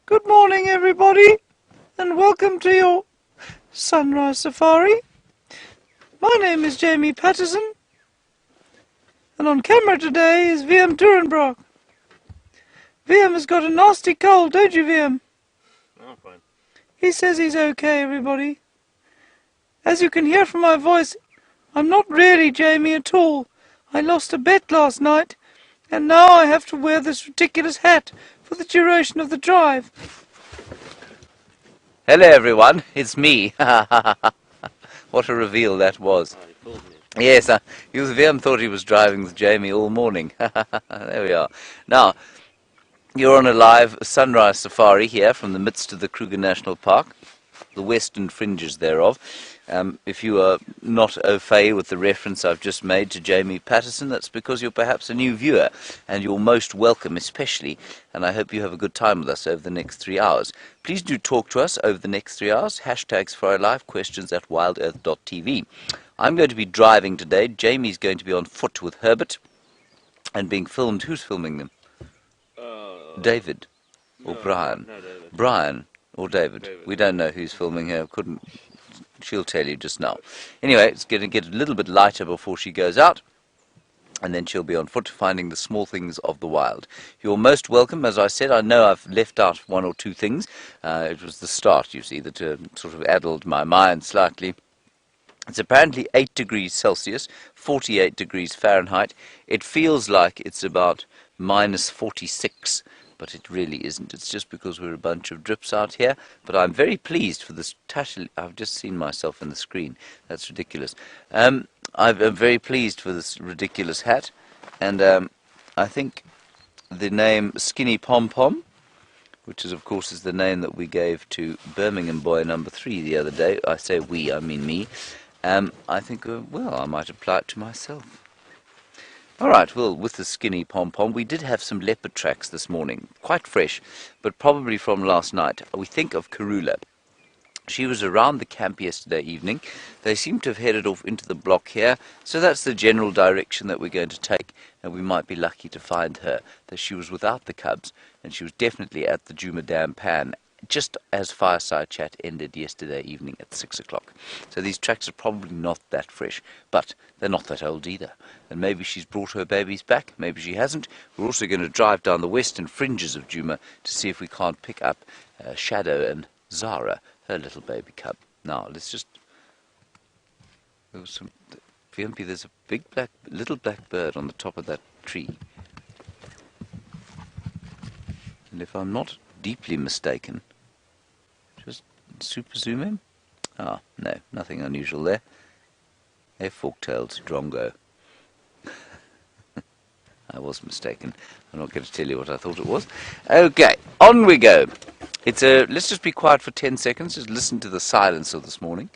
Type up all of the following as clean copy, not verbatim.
Good morning, everybody, and welcome to your sunrise safari. My name is Jamie Paterson, and on camera today is VM Turenbrock. VM has got a nasty cold, don't you, VM? I'm fine. He says he's okay, everybody. As you can hear from my voice, I'm not really Jamie at all. I lost a bet last night, and now I have to wear this ridiculous hat for the duration of the drive. Hello everyone, it's me. What a reveal that was. Oh, you fooled me. Yes, VM thought he was driving with Jamie all morning. There we are. Now, you're on a live sunrise safari here from the midst of the Kruger National Park, the western fringes thereof. If you are not au fait with the reference I've just made to Jamie Paterson, that's because you're perhaps a new viewer, and you're most welcome especially, and I hope you have a good time with us over the next 3 hours. Please do talk to us over the next 3 hours, hashtags for our live questions at WildEarthTV. I'm going to be driving today, Jamie's going to be on foot with Herbert, and being filmed. Who's filming them? David or Brian? No, David. Brian or David. We don't know who's filming her. She'll tell you just now. Anyway, it's going to get a little bit lighter before she goes out, and then she'll be on foot finding the small things of the wild. You're most welcome. As I said, I know I've left out one or two things. It was the start, you see, that sort of addled my mind slightly. It's apparently 8 degrees Celsius, 48 degrees Fahrenheit. It feels like it's about minus 46. But it really isn't. It's just because we're a bunch of drips out here. But I'm very pleased for this. I've just seen myself in the screen. That's ridiculous. I'm very pleased for this ridiculous hat. And I think the name Skinny Pom Pom, which is, of course, is the name that we gave to Birmingham boy number 3 the other day. I say we, I mean me. I think, well, I might apply it to myself. All right, well, with the Skinny Pom Pom, we did have some leopard tracks this morning, quite fresh, but probably from last night. We think of Karula. She was around the camp yesterday evening. They seem to have headed off into the block here, so that's the general direction that we're going to take, and we might be lucky to find her, that she was without the cubs, and she was definitely at the Djuma Dam Pan, just as Fireside Chat ended yesterday evening at 6 o'clock. So these tracks are probably not that fresh, but they're not that old either. And maybe she's brought her babies back, maybe she hasn't. We're also going to drive down the western fringes of Djuma to see if we can't pick up Shadow and Zara, her little baby cub. Now, let's just... There's a little black bird on the top of that tree. And if I'm not deeply mistaken, just super zoom in. Ah, no, nothing unusual there. A fork-tailed drongo. I was mistaken. I'm not going to tell you what I thought it was. Okay, on we go. Let's just be quiet for 10 seconds. Just listen to the silence of this morning.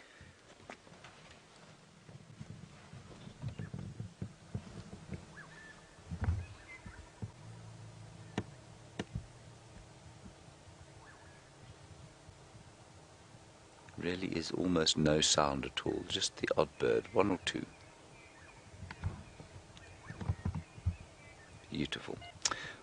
Really is almost no sound at all, just the odd bird, one or two. Beautiful.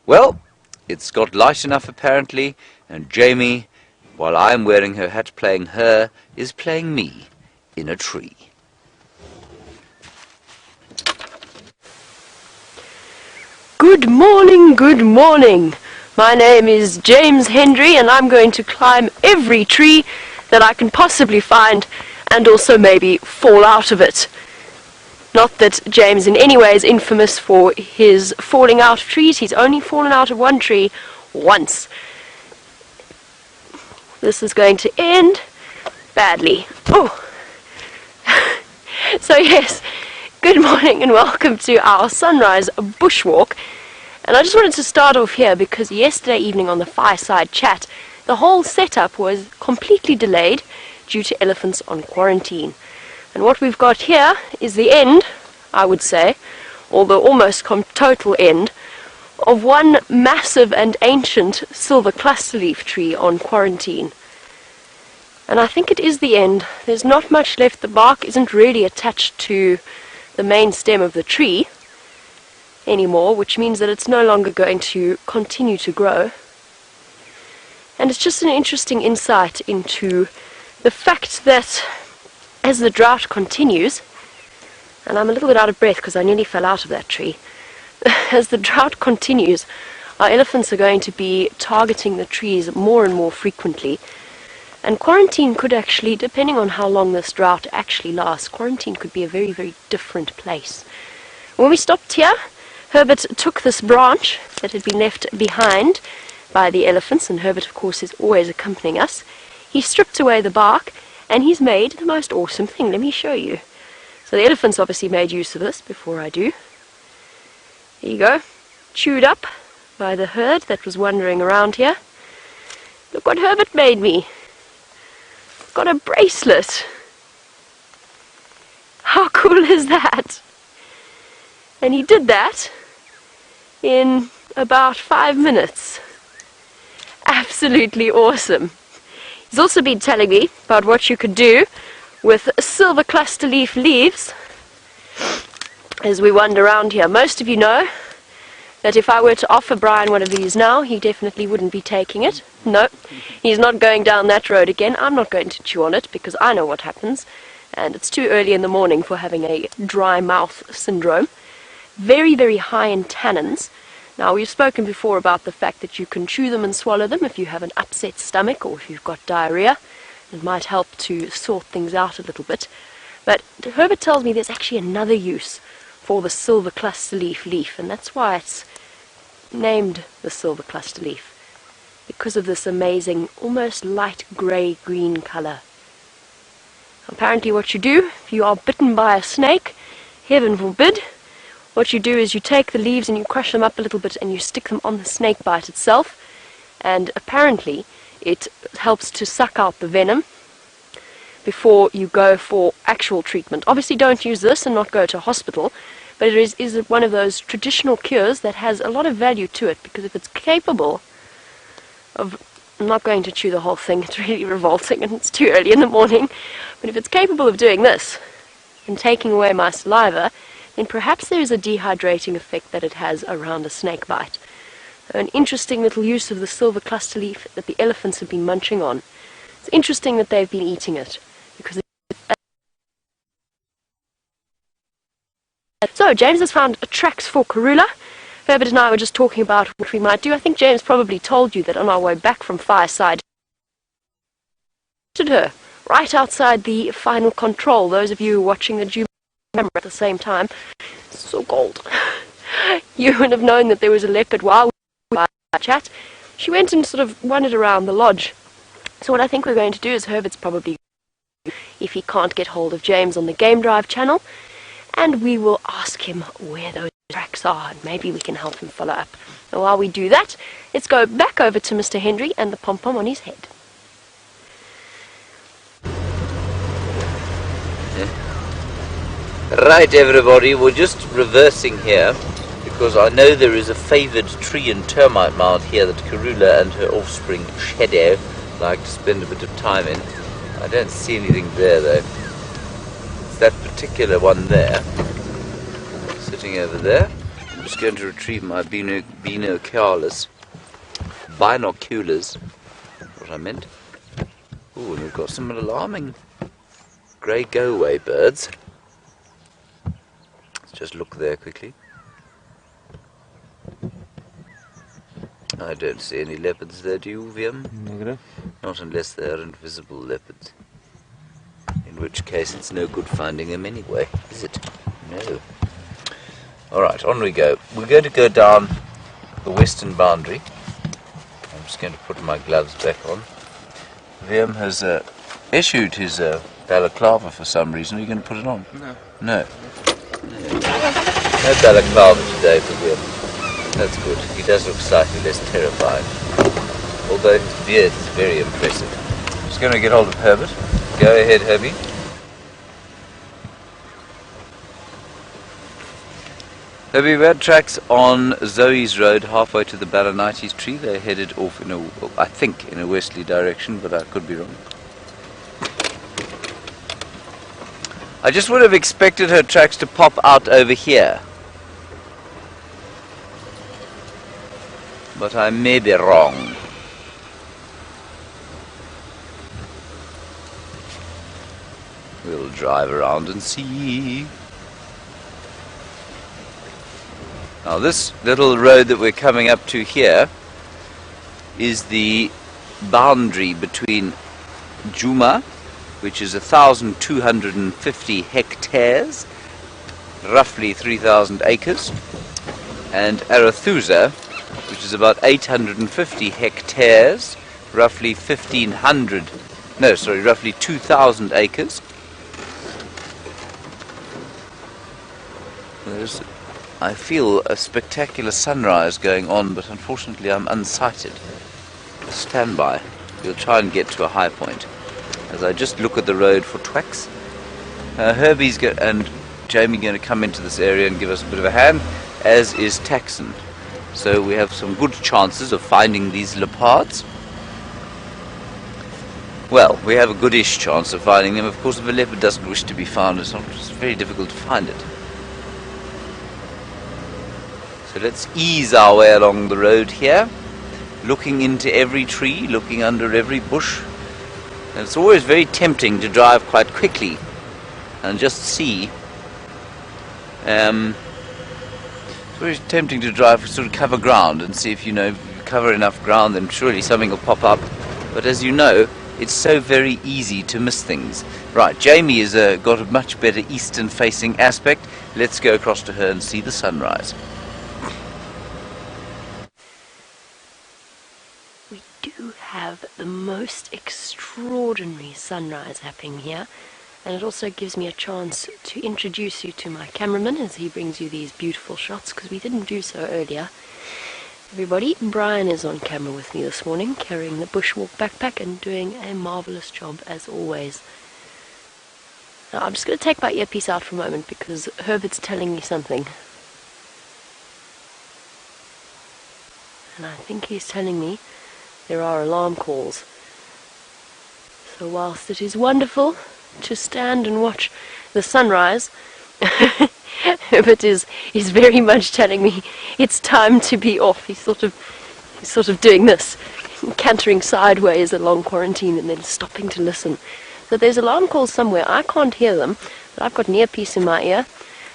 Well, it's got light enough apparently, and Jamie, while I'm wearing her hat playing her, is playing me in a tree. Good morning, good morning. My name is James Hendry, and I'm going to climb every tree that I can possibly find, and also maybe fall out of it. Not that James in any way is infamous for his falling out of trees. He's only fallen out of one tree once. This is going to end badly. Oh! So yes, good morning and welcome to our sunrise bushwalk. And I just wanted to start off here because yesterday evening on the Fireside Chat, the whole setup was completely delayed due to elephants on quarantine. And what we've got here is the end, I would say, although almost total end, of one massive and ancient silver cluster leaf tree on quarantine. And I think it is the end. There's not much left. The bark isn't really attached to the main stem of the tree anymore, which means that it's no longer going to continue to grow. And it's just an interesting insight into the fact that as the drought continues, and I'm a little bit out of breath because I nearly fell out of that tree, as the drought continues, our elephants are going to be targeting the trees more and more frequently. And quarantine could actually, depending on how long this drought actually lasts, quarantine could be a very, very different place. When we stopped here, Herbert took this branch that had been left behind by the elephants, and Herbert, of course, is always accompanying us. He stripped away the bark, and he's made the most awesome thing. Let me show you. So the elephants obviously made use of this before I do. There you go. Chewed up by the herd that was wandering around here. Look what Herbert made me. Got a bracelet. How cool is that? And he did that in about 5 minutes. Absolutely awesome. He's also been telling me about what you could do with silver cluster leaf leaves as we wander around here. Most of you know that if I were to offer Brian one of these now, he definitely wouldn't be taking it. No, he's not going down that road again. I'm not going to chew on it because I know what happens, and it's too early in the morning for having a dry mouth syndrome. Very, very high in tannins. Now, we've spoken before about the fact that you can chew them and swallow them if you have an upset stomach or if you've got diarrhea. It might help to sort things out a little bit. But Herbert tells me there's actually another use for the silver cluster leaf, and that's why it's named the silver cluster leaf, because of this amazing, almost light grey-green colour. Apparently what you do, if you are bitten by a snake, heaven forbid, what you do is you take the leaves and you crush them up a little bit and you stick them on the snake bite itself, and apparently it helps to suck out the venom before you go for actual treatment. Obviously don't use this and not go to a hospital, but it is one of those traditional cures that has a lot of value to it, because if it's capable of, I'm not going to chew the whole thing, it's really revolting and it's too early in the morning, but if it's capable of doing this and taking away my saliva, then perhaps there is a dehydrating effect that it has around a snake bite. So an interesting little use of the silver cluster leaf that the elephants have been munching on. It's interesting that they've been eating it, because so James has found tracks for Karula. Herbert and I were just talking about what we might do. I think James probably told you that on our way back from Fireside, her right outside the final control. Those of you watching the Djuma camera at the same time, it's so cold, you would have known that there was a leopard while we were chat. She went and sort of wandered around the lodge. So what I think we're going to do is Herbert's probably, if he can't get hold of James on the Game Drive channel, and we will ask him where those tracks are, and maybe we can help him follow up. And while we do that, let's go back over to Mr. Hendry and the pom-pom on his head. Right, everybody, we're just reversing here because I know there is a favoured tree and termite mound here that Karula and her offspring Shadow like to spend a bit of time in. I don't see anything there though. It's that particular one there, sitting over there. I'm just going to retrieve my binoculars, what I meant. Ooh, and we've got some alarming grey go-away birds. Let's just look there quickly. I don't see any leopards there, do you, Viam? Negative. Not unless they are invisible leopards. In which case it's no good finding them anyway, is it? No. Alright, on we go. We're going to go down the western boundary. I'm just going to put my gloves back on. Viam has issued his balaclava for some reason. Are you going to put it on? No. No. No balaclava today for Viam. That's good. He does look slightly less terrified. Although his beard is very impressive. Just going to get hold of Herbert. Go ahead, Herbie. Herbie, we had tracks on Zoe's Road halfway to the Balanites tree. They headed off in I think in a westerly direction, but I could be wrong. I just would have expected her tracks to pop out over here. But I may be wrong. We'll drive around and see. Now this little road that we're coming up to here is the boundary between Djuma, which is 1,250 hectares, roughly 3,000 acres, and Arathusa, which is about 850 hectares, roughly 2,000 acres. I feel a spectacular sunrise going on, but unfortunately I'm unsighted. Stand by. We'll try and get to a high point. As I just look at the road for twacks. Herbie's and Jamie going to come into this area and give us a bit of a hand, as is Paterson. So we have some good chances of finding these leopards. Well, we have a goodish chance of finding them. Of course, if a leopard doesn't wish to be found, it's very difficult to find it. So let's ease our way along the road here, looking into every tree, looking under every bush. And it's always very tempting to drive quite quickly and just see. It's very tempting to drive, sort of cover ground and see if you cover enough ground, then surely something will pop up. But as you know, it's so very easy to miss things. Right, Jamie has got a much better eastern facing aspect. Let's go across to her and see the sunrise. We do have the most extraordinary sunrise happening here, and it also gives me a chance to introduce you to my cameraman as he brings you these beautiful shots, because we didn't do so earlier. Everybody, Brian is on camera with me this morning, carrying the bushwalk backpack and doing a marvellous job as always. Now I'm just going to take my earpiece out for a moment because Herbert's telling me something. And I think he's telling me there are alarm calls. So whilst it is wonderful to stand and watch the sunrise, Herbert is very much telling me it's time to be off. He's sort of doing this, cantering sideways along quarantine and then stopping to listen. So there's alarm calls somewhere. I can't hear them, but I've got an earpiece in my ear,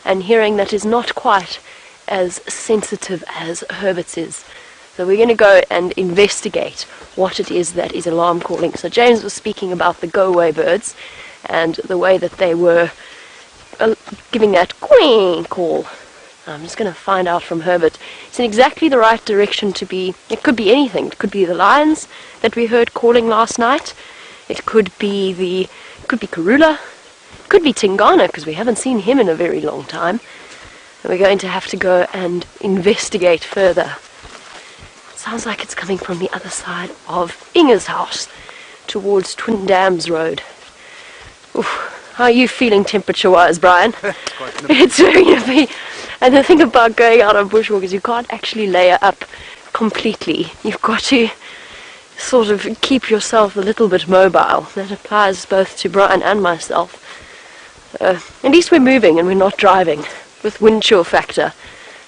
and hearing that is not quite as sensitive as Herbert's is. So we're going to go and investigate what it is that is alarm calling. So James was speaking about the go-away birds and the way that they were giving that queen call. I'm just going to find out from Herbert. It's in exactly the right direction to be. It could be anything. It could be the lions that we heard calling last night. It could be Karula. It could be Tingana, because we haven't seen him in a very long time. And we're going to have to go and investigate further. It sounds like it's coming from the other side of Inge's house, towards Twin Dams Road. Oof. How are you feeling temperature-wise, Brian? It's very nippy. And the thing about going out on bushwalk is you can't actually layer up completely. You've got to sort of keep yourself a little bit mobile. That applies both to Brian and myself. At least we're moving and we're not driving with wind chill factor.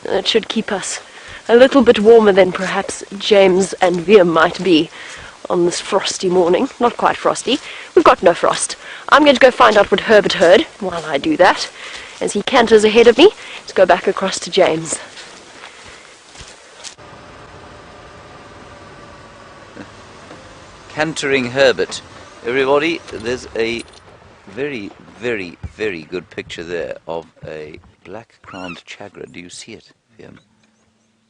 It should keep us a little bit warmer than perhaps James and Liam might be on this frosty morning. Not quite frosty. We've got no frost. I'm going to go find out what Herbert heard while I do that. As he canters ahead of me, let's go back across to James. Cantering Herbert. Everybody, there's a very, very, very good picture there of a black-crowned chagra. Do you see it? Yeah.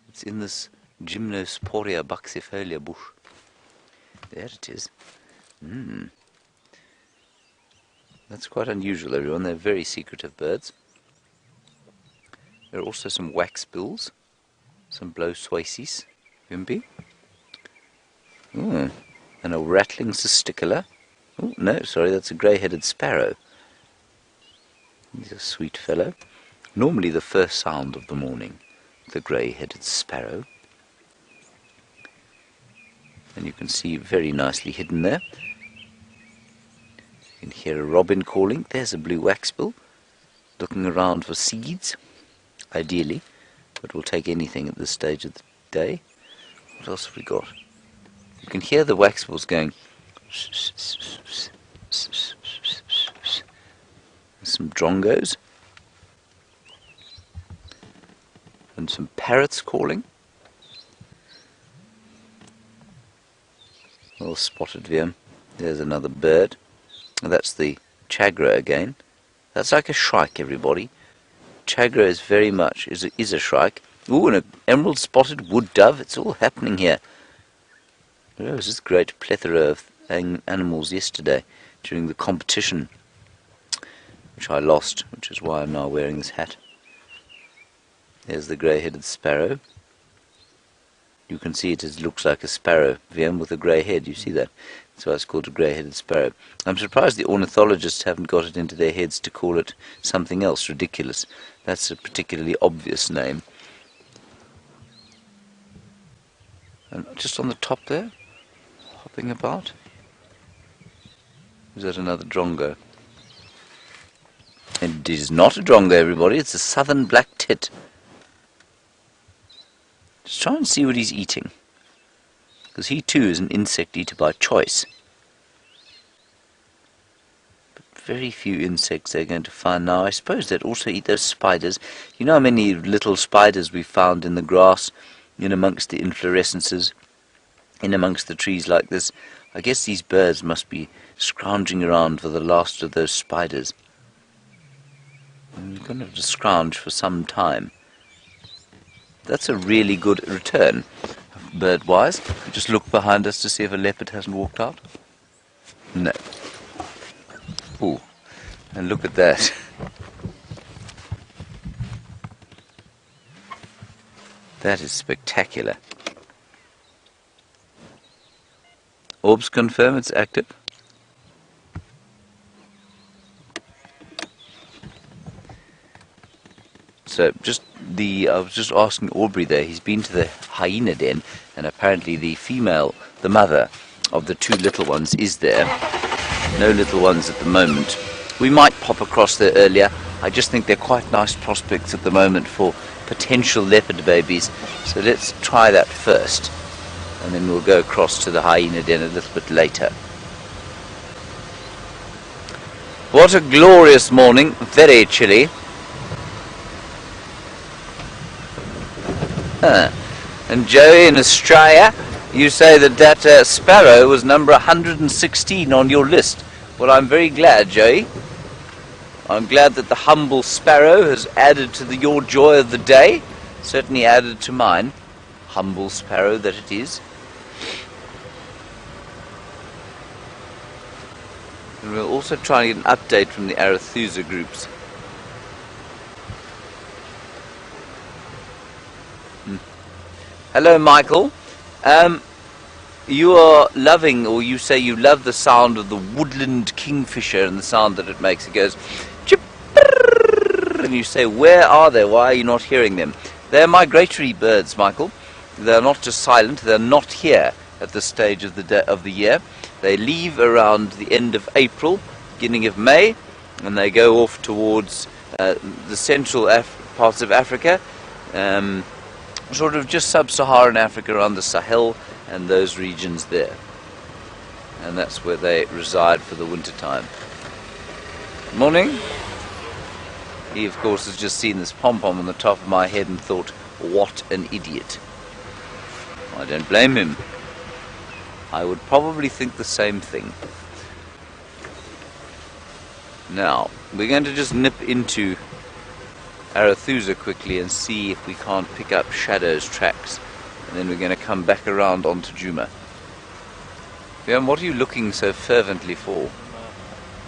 It's in this Gymnosporia buxifolia bush. There it is. That's quite unusual, everyone. They're very secretive birds. There are also some waxbills, some blow swaces, Wimpy. And a rattling cisticola. Oh, no, sorry, that's a grey-headed sparrow. He's a sweet fellow. Normally the first sound of the morning, the grey-headed sparrow. And you can see very nicely hidden there. You can hear a robin calling. There's a blue waxbill, looking around for seeds, ideally, but we'll take anything at this stage of the day. What else have we got? You can hear the waxbills going some drongos, and some parrots calling. Well spotted, Wiem. There's another bird. That's the chagra again. That's like a shrike, everybody. Chagra is very much is a shrike. Ooh, and an emerald spotted wood dove. It's all happening here. There was this great plethora of animals yesterday during the competition, which I lost, which is why I'm now wearing this hat. There's the grey-headed sparrow. You can see it looks like a sparrow, Wiem, with a grey head. You see that? That's why it's called a grey-headed sparrow. I'm surprised the ornithologists haven't got it into their heads to call it something else ridiculous. That's a particularly obvious name. And just on the top there, hopping about. Is that another drongo? And it is not a drongo, everybody. It's a southern black tit. Just try and see what he's eating, because he too is an insect eater by choice. But very few insects they're going to find now. I suppose they'd also eat those spiders. You know how many little spiders we found in the grass, in amongst the inflorescences, in amongst the trees like this? I guess these birds must be scrounging around for the last of those spiders. And you're going to have to scrounge for some time. That's a really good return, bird-wise. Just look behind us to see if a leopard hasn't walked out. No. Ooh, and look at that. That is spectacular. Orbs confirm it's active. So I was just asking Aubrey there, he's been to the hyena den, and apparently the female, the mother of the two little ones is there. No little ones at the moment. We might pop across there earlier. I just think they're quite nice prospects at the moment for potential leopard babies. So let's try that first, and then we'll go across to the hyena den a little bit later. What a glorious morning, very chilly. And Joey in Australia, you say that sparrow was number 116 on your list. Well, I'm very glad, Joey. I'm glad that the humble sparrow has added to your joy of the day. Certainly added to mine. Humble sparrow that it is. And we'll also try and get an update from the Arathusa groups. Hello, Michael. You are loving, or you say you love the sound of the woodland kingfisher and the sound that it makes. It goes, chip-brrr, and you say, where are they? Why are you not hearing them? They're migratory birds, Michael. They're not just silent. They're not here at this stage of the year. They leave around the end of April, beginning of May, and they go off towards the central parts of Africa. Sort of just sub-Saharan Africa, around the Sahel and those regions there. And that's where they reside for the winter time. Morning. He, of course, has just seen this pom-pom on the top of my head and thought, what an idiot. I don't blame him. I would probably think the same thing. Now, we're going to just nip into Arathusa quickly and see if we can't pick up Shadow's tracks, and then we're going to come back around onto Djuma. Liam, what are you looking so fervently for?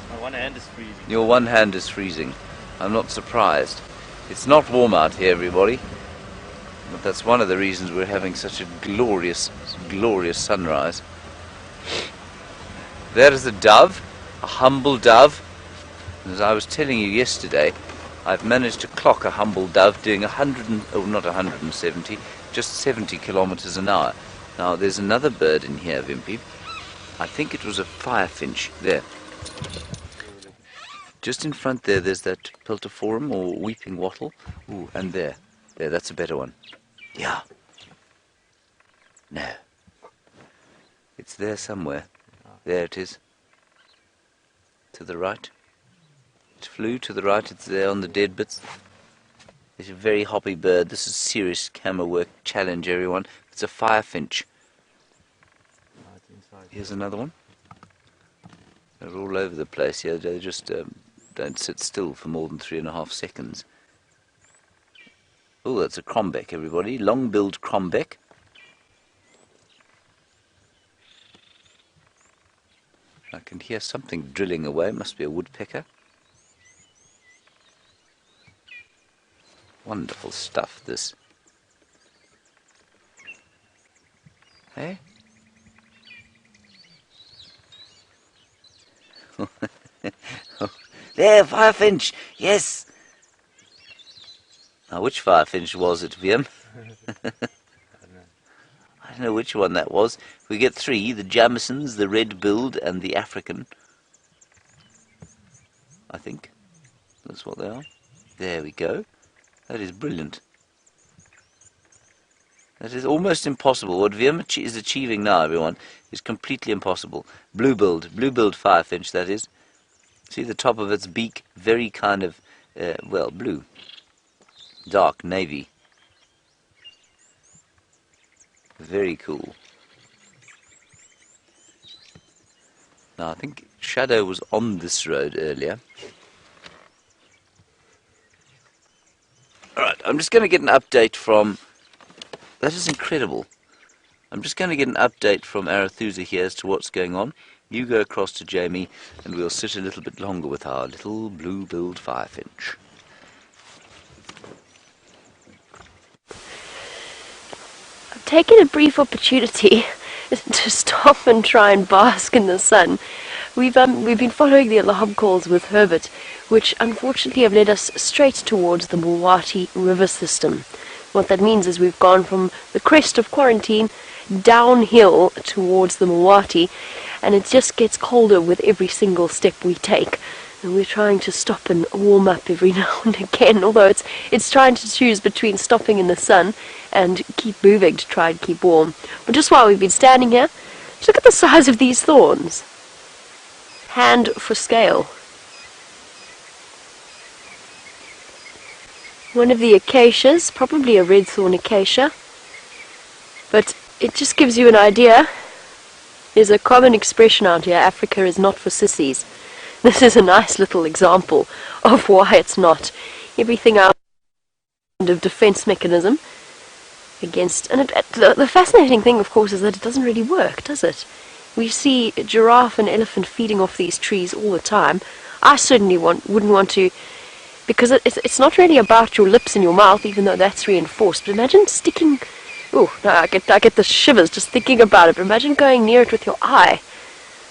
My one hand is freezing. Your one hand is freezing. I'm not surprised. It's not warm out here, everybody, but that's one of the reasons we're having such a glorious, glorious sunrise. There is a dove, a humble dove. As I was telling you yesterday, I've managed to clock a humble dove doing not 170, just 70 kilometers an hour. Now there's another bird in here, Vimpy. I think it was a firefinch. There. Just in front there's that piltiforum or weeping wattle. Ooh, and there, that's a better one. Yeah. No. It's there somewhere. There it is. To the right. It flew to the right, it's there on the dead bits. It's a very hoppy bird. This is serious camera work challenge, everyone. It's a firefinch. Here's another one. They're all over the place here. They just don't sit still for more than 3.5 seconds. Oh, that's a crombeck, everybody. Long-billed crombeck. I can hear something drilling away. Must be a woodpecker. Wonderful stuff, this. Hey? There, firefinch! Yes! Now, which firefinch was it, Vim? I don't know which one that was. We get 3, the Jamisons, the red-billed, and the African. I think. That's what they are. There we go. That is brilliant. That is almost impossible. What Vim is achieving now, everyone, is completely impossible. Blue-billed firefinch, that is. See the top of its beak? Very kind of, well, blue. Dark navy. Very cool. Now, I think Shadow was on this road earlier. Alright, I'm just going to get an update from... That is incredible. I'm just going to get an update from Arathusa here as to what's going on. You go across to Jamie and we'll sit a little bit longer with our little blue-billed firefinch. I've taken a brief opportunity to stop and try and bask in the sun. We've been following the alarm calls with Herbert, which unfortunately have led us straight towards the Mawati river system. What that means is we've gone from the crest of quarantine downhill towards the Mawati, and it just gets colder with every single step we take. And we're trying to stop and warm up every now and again, although it's trying to choose between stopping in the sun and keep moving to try and keep warm. But just while we've been standing here, just look at the size of these thorns. Hand for scale. One of the acacias, probably a red thorn acacia, but it just gives you an idea. There's a common expression out here, Africa is not for sissies. This is a nice little example of why it's not. Everything out of defense mechanism against, and the fascinating thing, of course, is that it doesn't really work, does it? We see a giraffe and elephant feeding off these trees all the time. I certainly wouldn't want to, because it's not really about your lips and your mouth, even though that's reinforced. But imagine sticking... Oh, no, I get the shivers just thinking about it. But imagine going near it with your eye.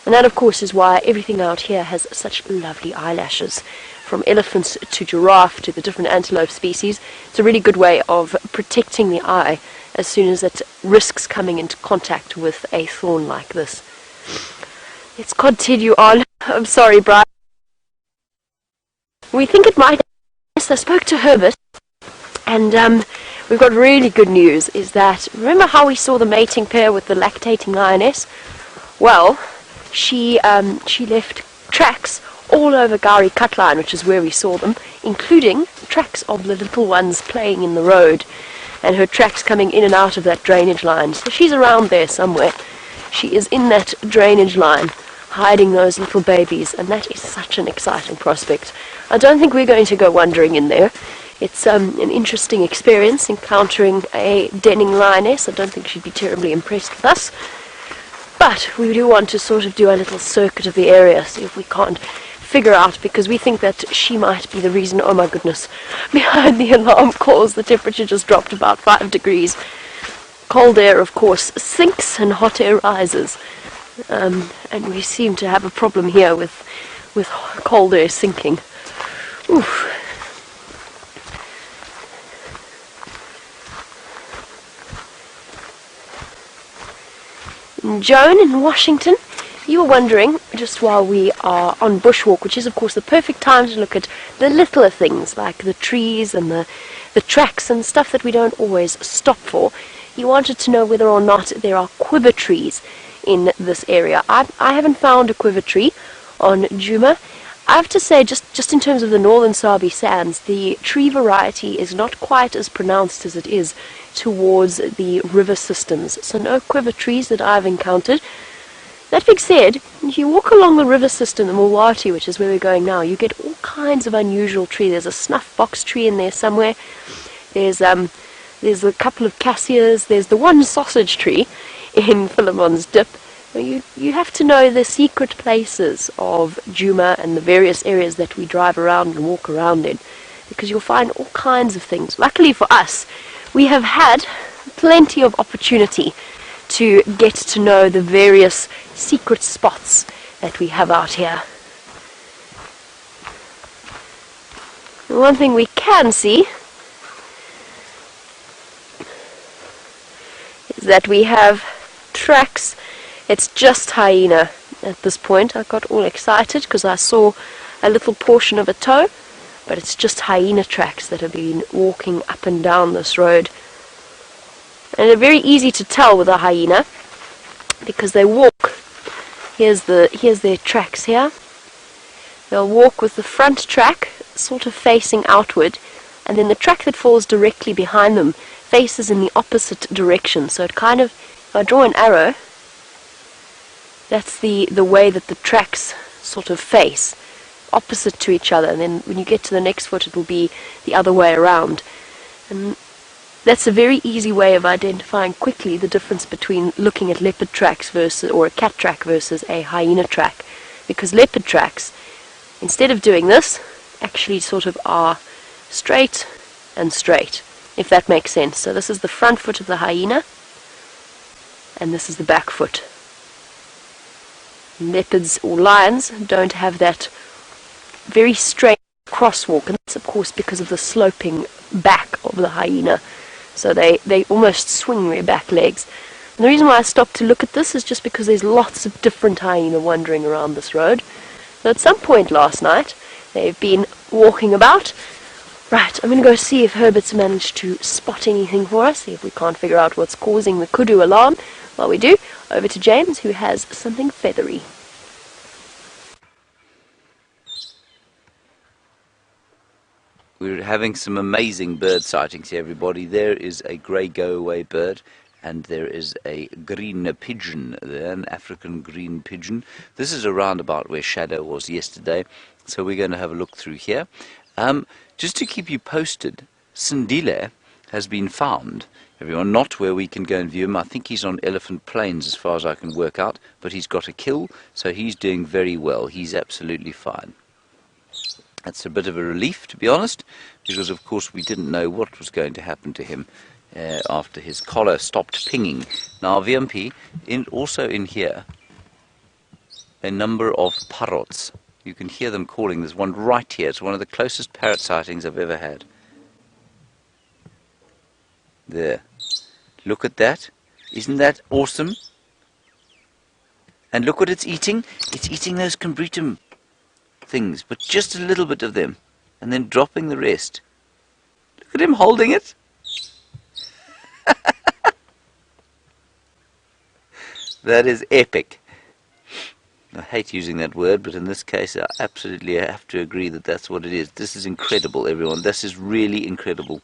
And that, of course, is why everything out here has such lovely eyelashes. From elephants to giraffe to the different antelope species. It's a really good way of protecting the eye as soon as it risks coming into contact with a thorn like this. Let's continue on. I'm sorry, Brian. We think it might... Yes, I spoke to Herbert, and we've got really good news, is that... Remember how we saw the mating pair with the lactating lioness? Well, she left tracks all over Gowrie Cutline, which is where we saw them, including tracks of the little ones playing in the road, and her tracks coming in and out of that drainage line. So she's around there somewhere. She is in that drainage line, hiding those little babies, and that is such an exciting prospect. I don't think we're going to go wandering in there. It's an interesting experience, encountering a denning lioness. I don't think she'd be terribly impressed with us. But we do want to sort of do a little circuit of the area, see if we can't figure out, because we think that she might be the reason, oh my goodness, behind the alarm calls. The temperature just dropped about 5 degrees. Cold air, of course, sinks and hot air rises. And we seem to have a problem here with cold air sinking. Oof. Joan in Washington, you were wondering, just while we are on bushwalk, which is of course the perfect time to look at the littler things like the trees and the tracks and stuff that we don't always stop for, you wanted to know whether or not there are quiver trees in this area. I haven't found a quiver tree on Djuma. I have to say, just in terms of the northern Sabi sands, the tree variety is not quite as pronounced as it is towards the river systems. So no quiver trees that I've encountered. That being said, if you walk along the river system, the Mulwati, which is where we're going now, you get all kinds of unusual trees. There's a snuff box tree in there somewhere. There's a couple of cassias. There's the one sausage tree in Philemon's Dip. You have to know the secret places of Djuma and the various areas that we drive around and walk around in, because you'll find all kinds of things. Luckily for us, we have had plenty of opportunity to get to know the various secret spots that we have out here. The one thing we can see is that we have tracks. It's just hyena at this point. I got all excited because I saw a little portion of a toe, but it's just hyena tracks that have been walking up and down this road. And they're very easy to tell with a hyena because they walk. Here's their tracks here. They'll walk with the front track sort of facing outward, and then the track that falls directly behind them faces in the opposite direction. So it kind of, if I draw an arrow, that's the way that the tracks sort of face, opposite to each other. And then when you get to the next foot, it'll be the other way around. And that's a very easy way of identifying quickly the difference between looking at leopard tracks versus, or a cat track versus a hyena track. Because leopard tracks, instead of doing this, actually sort of are straight and straight, if that makes sense. So this is the front foot of the hyena, and this is the back foot. Leopards or lions don't have that very straight crosswalk, and that's of course because of the sloping back of the hyena. So they almost swing their back legs. And the reason why I stopped to look at this is just because there's lots of different hyena wandering around this road. So at some point last night, they've been walking about. Right, I'm going to go see if Herbert's managed to spot anything for us, see if we can't figure out what's causing the kudu alarm. While we do, over to James, who has something feathery. We're having some amazing bird sightings here, everybody. There is a grey go-away bird, and there is a green pigeon there, an African green pigeon. This is around about where Shadow was yesterday, so we're going to have a look through here. Just to keep you posted, Sindile has been found. Everyone, not where we can go and view him. I think he's on Elephant Plains as far as I can work out, but he's got a kill, so he's doing very well. He's absolutely fine. That's a bit of a relief, to be honest, because of course we didn't know what was going to happen to him after his collar stopped pinging. Now VMP, also in here, a number of parrots. You can hear them calling. There's one right here. It's one of the closest parrot sightings I've ever had. There. Look at that. Isn't that awesome? And look what it's eating. It's eating those combretum things, but just a little bit of them, and then dropping the rest. Look at him holding it. That is epic. I hate using that word, but in this case I absolutely have to agree that that's what it is. This is incredible, everyone. This is really incredible.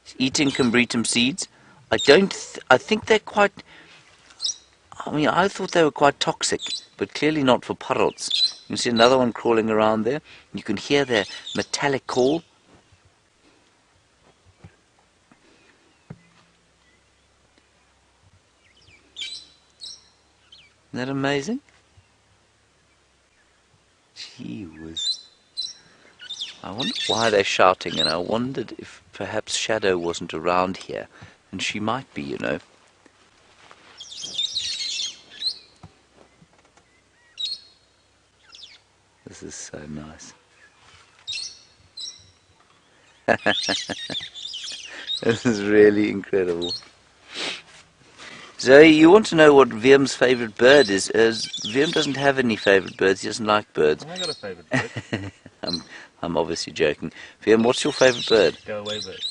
He's eating combretum seeds. I think they're quite, I thought they were quite toxic, but clearly not for parrots. You can see another one crawling around there. You can hear their metallic call. Isn't that amazing? Gee whiz. I wonder why they're shouting, and I wondered if perhaps Shadow wasn't around here, and she might be, you know. This is so nice. This is really incredible. Zoe, you want to know what Viam's favourite bird is? Viam doesn't have any favourite birds. He doesn't like birds. I got a favourite bird. I'm obviously joking. Viam, what's your favourite bird? Go-away bird.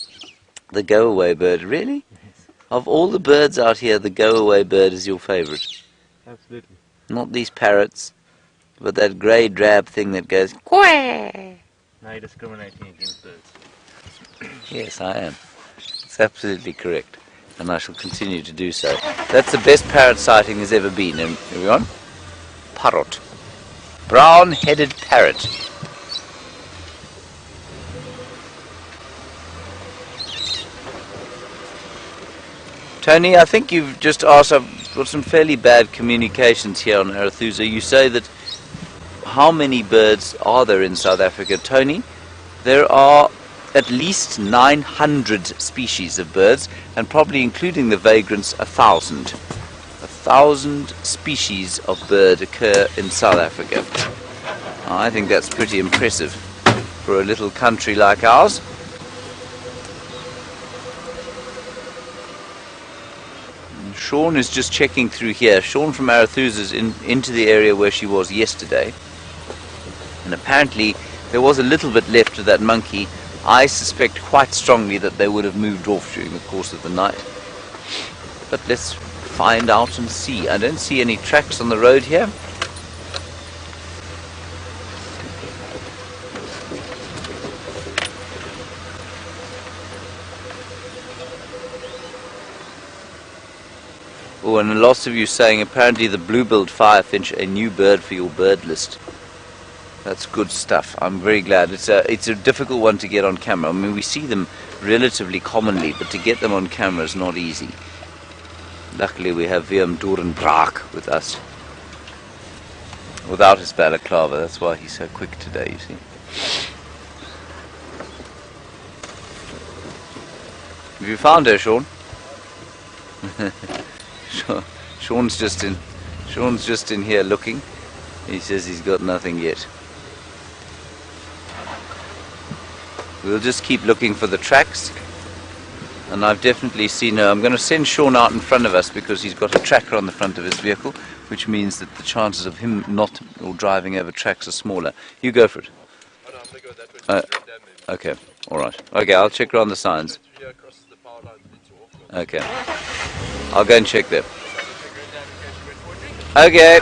The go-away bird. Really? Yes. Of all the birds out here, the go-away bird is your favourite? Absolutely. Not these parrots? But that grey drab thing that goes quack. Now you're discriminating against birds. Yes, I am. It's absolutely correct. And I shall continue to do so. That's the best parrot sighting there's ever been, everyone. Parrot. Brown-headed parrot. Tony, I think you've just asked, I've got some fairly bad communications here on Arathusa. You say that how many birds are there in South Africa? Tony, there are at least 900 species of birds, and probably including the vagrants, 1,000. 1,000 species of bird occur in South Africa. I think that's pretty impressive for a little country like ours. And Sean is just checking through here. Sean from Arathusa is into the area where she was yesterday, and apparently there was a little bit left of that monkey. I suspect quite strongly that they would have moved off during the course of the night. But let's find out and see. I don't see any tracks on the road here. Oh, and lots of you saying apparently the blue-billed firefinch, a new bird for your bird list. That's good stuff. I'm very glad. It's a difficult one to get on camera. I mean, we see them relatively commonly, but to get them on camera is not easy. Luckily, we have Dorenbraak with us. Without his balaclava. That's why he's so quick today, you see. Have you found her, Sean? Sean's just in here looking. He says he's got nothing yet. We'll just keep looking for the tracks, and I've definitely seen her. I'm going to send Sean out in front of us because he's got a tracker on the front of his vehicle, which means that the chances of him not or driving over tracks are smaller. You go for it. Okay, alright. Okay, I'll check around the signs. Okay. I'll go and check there. Okay.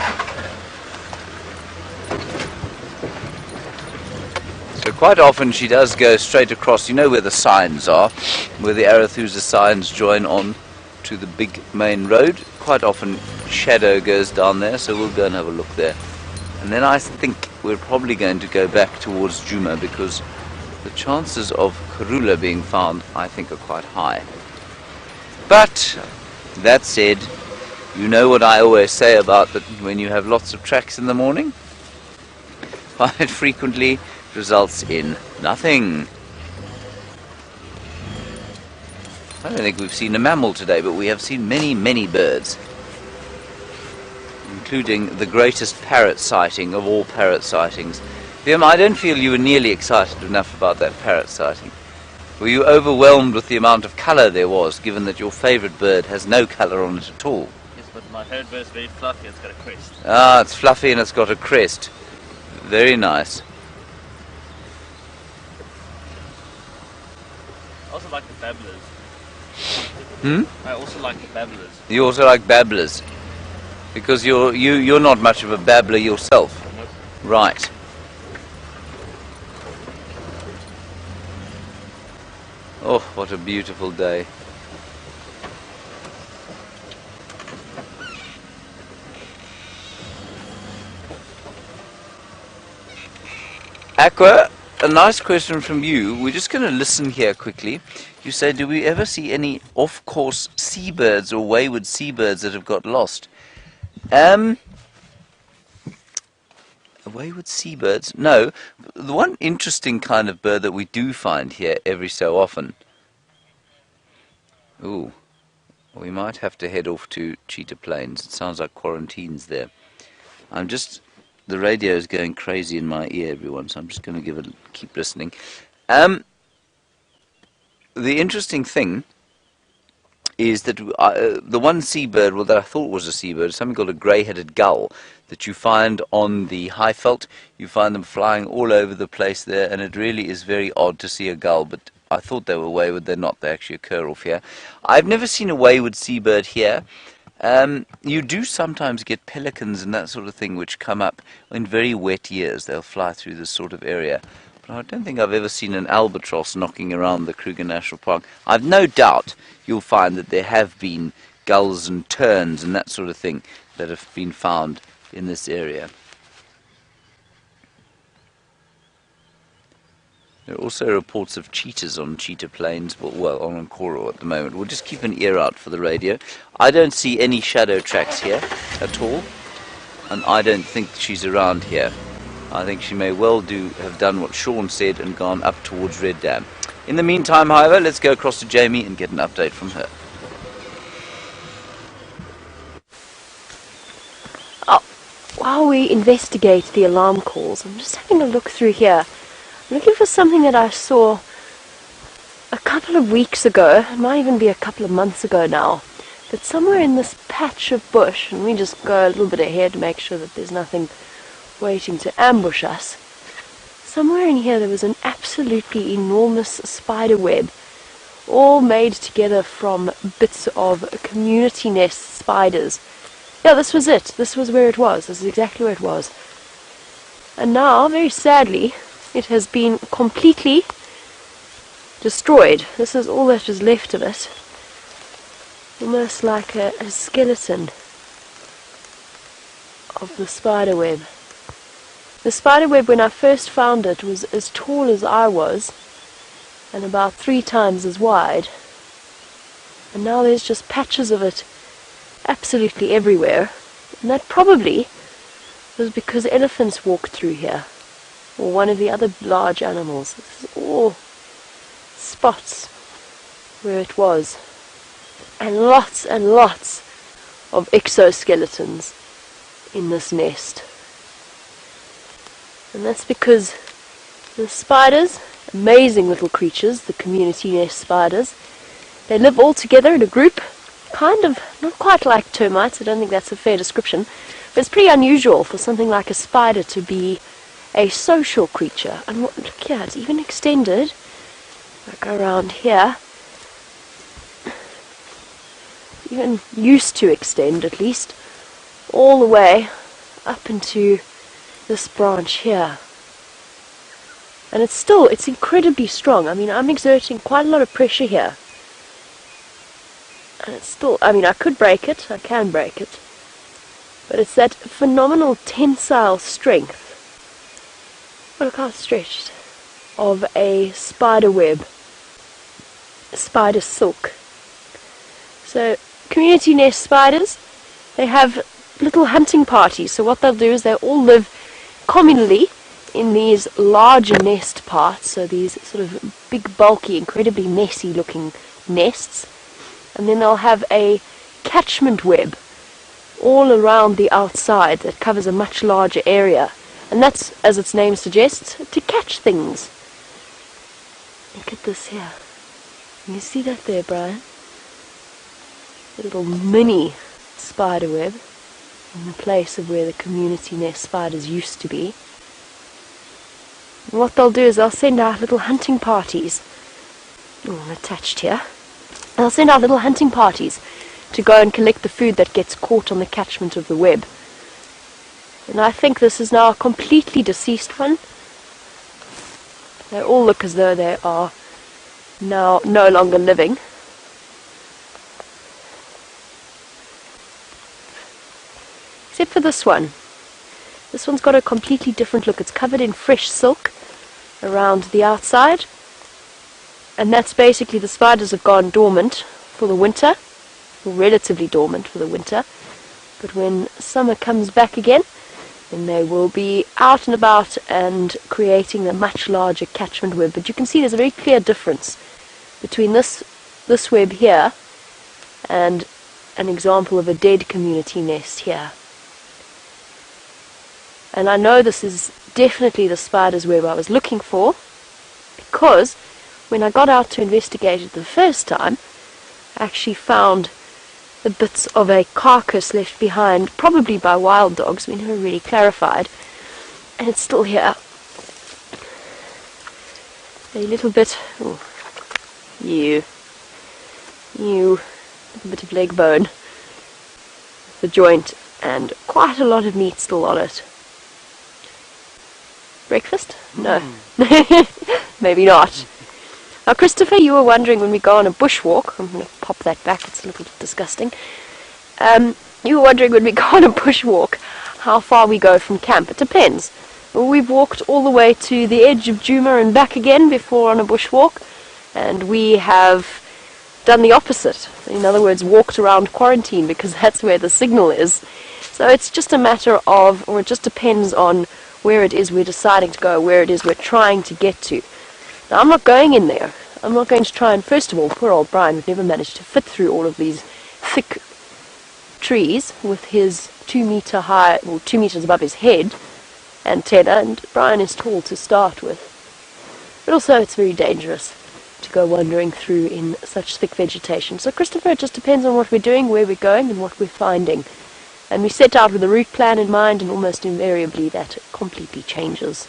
So quite often she does go straight across. You know where the signs are, where the Arathusa signs join on to the big main road. Quite often shadow goes down there, so we'll go and have a look there. And then I think we're probably going to go back towards Djuma, because the chances of Karula being found, I think, are quite high. But that said, you know what I always say about that when you have lots of tracks in the morning, quite frequently results in nothing. I don't think we've seen a mammal today, but we have seen many, many birds, including the greatest parrot sighting of all parrot sightings. Liam, I don't feel you were nearly excited enough about that parrot sighting. Were you overwhelmed with the amount of colour there was, given that your favourite bird has no colour on it at all? Yes, but my favourite bird is very fluffy. It's got a crest. Ah, it's fluffy and it's got a crest. Very nice. I also like the babblers. I also like the babblers. You also like babblers, because you're not much of a babbler yourself. Nope. Right. Oh, what a beautiful day. Aqua, a nice question from you. We're just going to listen here quickly. You say, do we ever see any off-course seabirds or wayward seabirds that have got lost? Wayward seabirds? No. The one interesting kind of bird that we do find here every so often. Ooh. We might have to head off to Cheetah Plains. It sounds like quarantine's there. The radio is going crazy in my ear, everyone, so I'm just going to keep listening. The interesting thing is that the one seabird, well, that I thought was a seabird, is something called a grey-headed gull that you find on the Highveld. You find them flying all over the place there, and it really is very odd to see a gull, but I thought they were wayward. They're not. They actually occur off here. I've never seen a wayward seabird here. You do sometimes get pelicans and that sort of thing which come up in very wet years. They'll fly through this sort of area. But I don't think I've ever seen an albatross knocking around the Kruger National Park. I've no doubt you'll find that there have been gulls and terns and that sort of thing that have been found in this area. There are also reports of cheetahs on Cheetah Plains, well, on Nkoro at the moment. We'll just keep an ear out for the radio. I don't see any shadow tracks here at all, and I don't think she's around here. I think she may well have done what Sean said and gone up towards Red Dam. In the meantime, however, let's go across to Jamie and get an update from her. While we investigate the alarm calls, I'm just having a look through here. I'm looking for something that I saw a couple of weeks ago. It might even be a couple of months ago now. But somewhere in this patch of bush, and we just go a little bit ahead to make sure that there's nothing waiting to ambush us. Somewhere in here there was an absolutely enormous spider web, all made together from bits of community nest spiders. Yeah, this was it. This was where it was. This is exactly where it was. And now, very sadly, it has been completely destroyed. This is all that is left of it. Almost like a skeleton of the spider web. The spider web, when I first found it, was as tall as I was and about 3 times as wide. And now there's just patches of it absolutely everywhere. And that probably was because elephants walked through here, or one of the other large animals. This is all spots where it was. And lots of exoskeletons in this nest. And that's because the spiders, amazing little creatures, the community nest spiders, they live all together in a group, kind of, not quite like termites, I don't think that's a fair description, but it's pretty unusual for something like a spider to be a social creature. And look here, it's even extended, I go around here, even used to extend at least, all the way up into this branch here. And it's incredibly strong. I mean, I'm exerting quite a lot of pressure here. And it's still, I mean, I could break it, I can break it. But it's that phenomenal tensile strength. Oh, look how it's stretched. Of a spider web. Spider silk. So, community nest spiders, they have little hunting parties. So what they'll do is they all live communally in these larger nest parts, so these sort of big, bulky, incredibly messy looking nests, and then they'll have a catchment web all around the outside that covers a much larger area, and that's, as its name suggests, to catch things. Look at this here. Can you see that there, Brian? A little mini spider web in the place of where the community nest spiders used to be. And what they'll do is they'll send out little hunting parties. Oh, I'm attached here. They'll send out little hunting parties to go and collect the food that gets caught on the catchment of the web. And I think this is now a completely deceased one. They all look as though they are now no longer living. Except for this one. This one's got a completely different look. It's covered in fresh silk around the outside. And that's basically, the spiders have gone dormant for the winter, or relatively dormant for the winter. But when summer comes back again, then they will be out and about and creating a much larger catchment web. But you can see there's a very clear difference between this web here and an example of a dead community nest here. And I know this is definitely the spider's web I was looking for, because when I got out to investigate it the first time, I actually found the bits of a carcass left behind, probably by wild dogs. We never really clarified, and it's still here. A little bit, oh, little bit of leg bone. the joint, and quite a lot of meat still on it. Breakfast? No. Maybe not. Now, Christopher, you were wondering when we go on a bushwalk, I'm going to pop that back, it's a little disgusting. You were wondering when we go on a bushwalk how far we go from camp. It depends. We've walked all the way to the edge of Djuma and back again before on a bushwalk, and we have done the opposite. In other words, walked around quarantine because that's where the signal is. So it's just a matter of, or it just depends on where it is we're deciding to go, where it is we're trying to get to. Now, I'm not going in there. I'm not going to try and, first of all, poor old Brian would never manage to fit through all of these thick trees with his 2 meter high, well, 2 meters above his head antenna, and Brian is tall to start with. But also it's very dangerous to go wandering through in such thick vegetation. So, Christopher, it just depends on what we're doing, where we're going, and what we're finding. And we set out with a route plan in mind, and almost invariably that completely changes.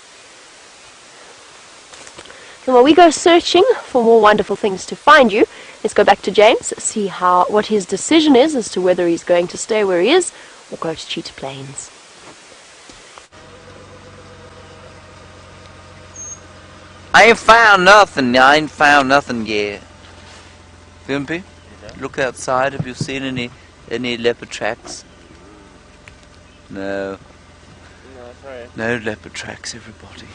So while we go searching for more wonderful things to find you, let's go back to James, see what his decision is as to whether he's going to stay where he is or go to Cheetah Plains. I ain't found nothing yet. Wimpy, look outside. Have you seen any leopard tracks? No. No, sorry. No leopard tracks, everybody.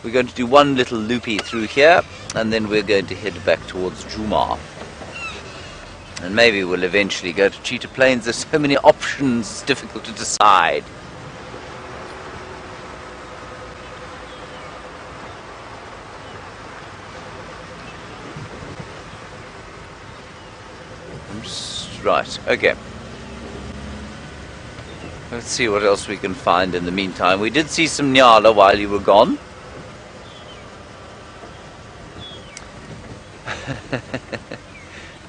We're going to do one little loopy through here, and then we're going to head back towards Djuma. And maybe we'll eventually go to Cheetah Plains. There's so many options, it's difficult to decide. Right, okay. Let's see what else we can find in the meantime. We did see some nyala while you were gone.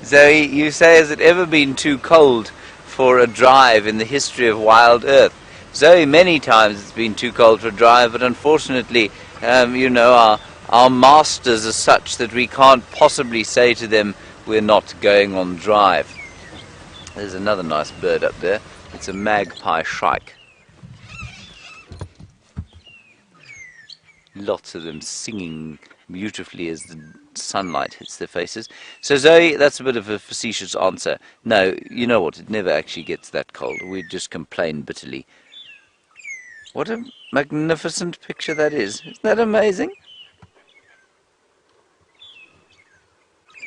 Zoe, you say, has it ever been too cold for a drive in the history of Wild Earth? Zoe, many times it's been too cold for a drive, but unfortunately, you know, our masters are such that we can't possibly say to them, we're not going on drive. There's another nice bird up there. It's a magpie shrike. Lots of them singing beautifully as the sunlight hits their faces. So Zoe, that's a bit of a facetious answer. No, you know what, it never actually gets that cold. We just complain bitterly. What a magnificent picture that is. Isn't that amazing?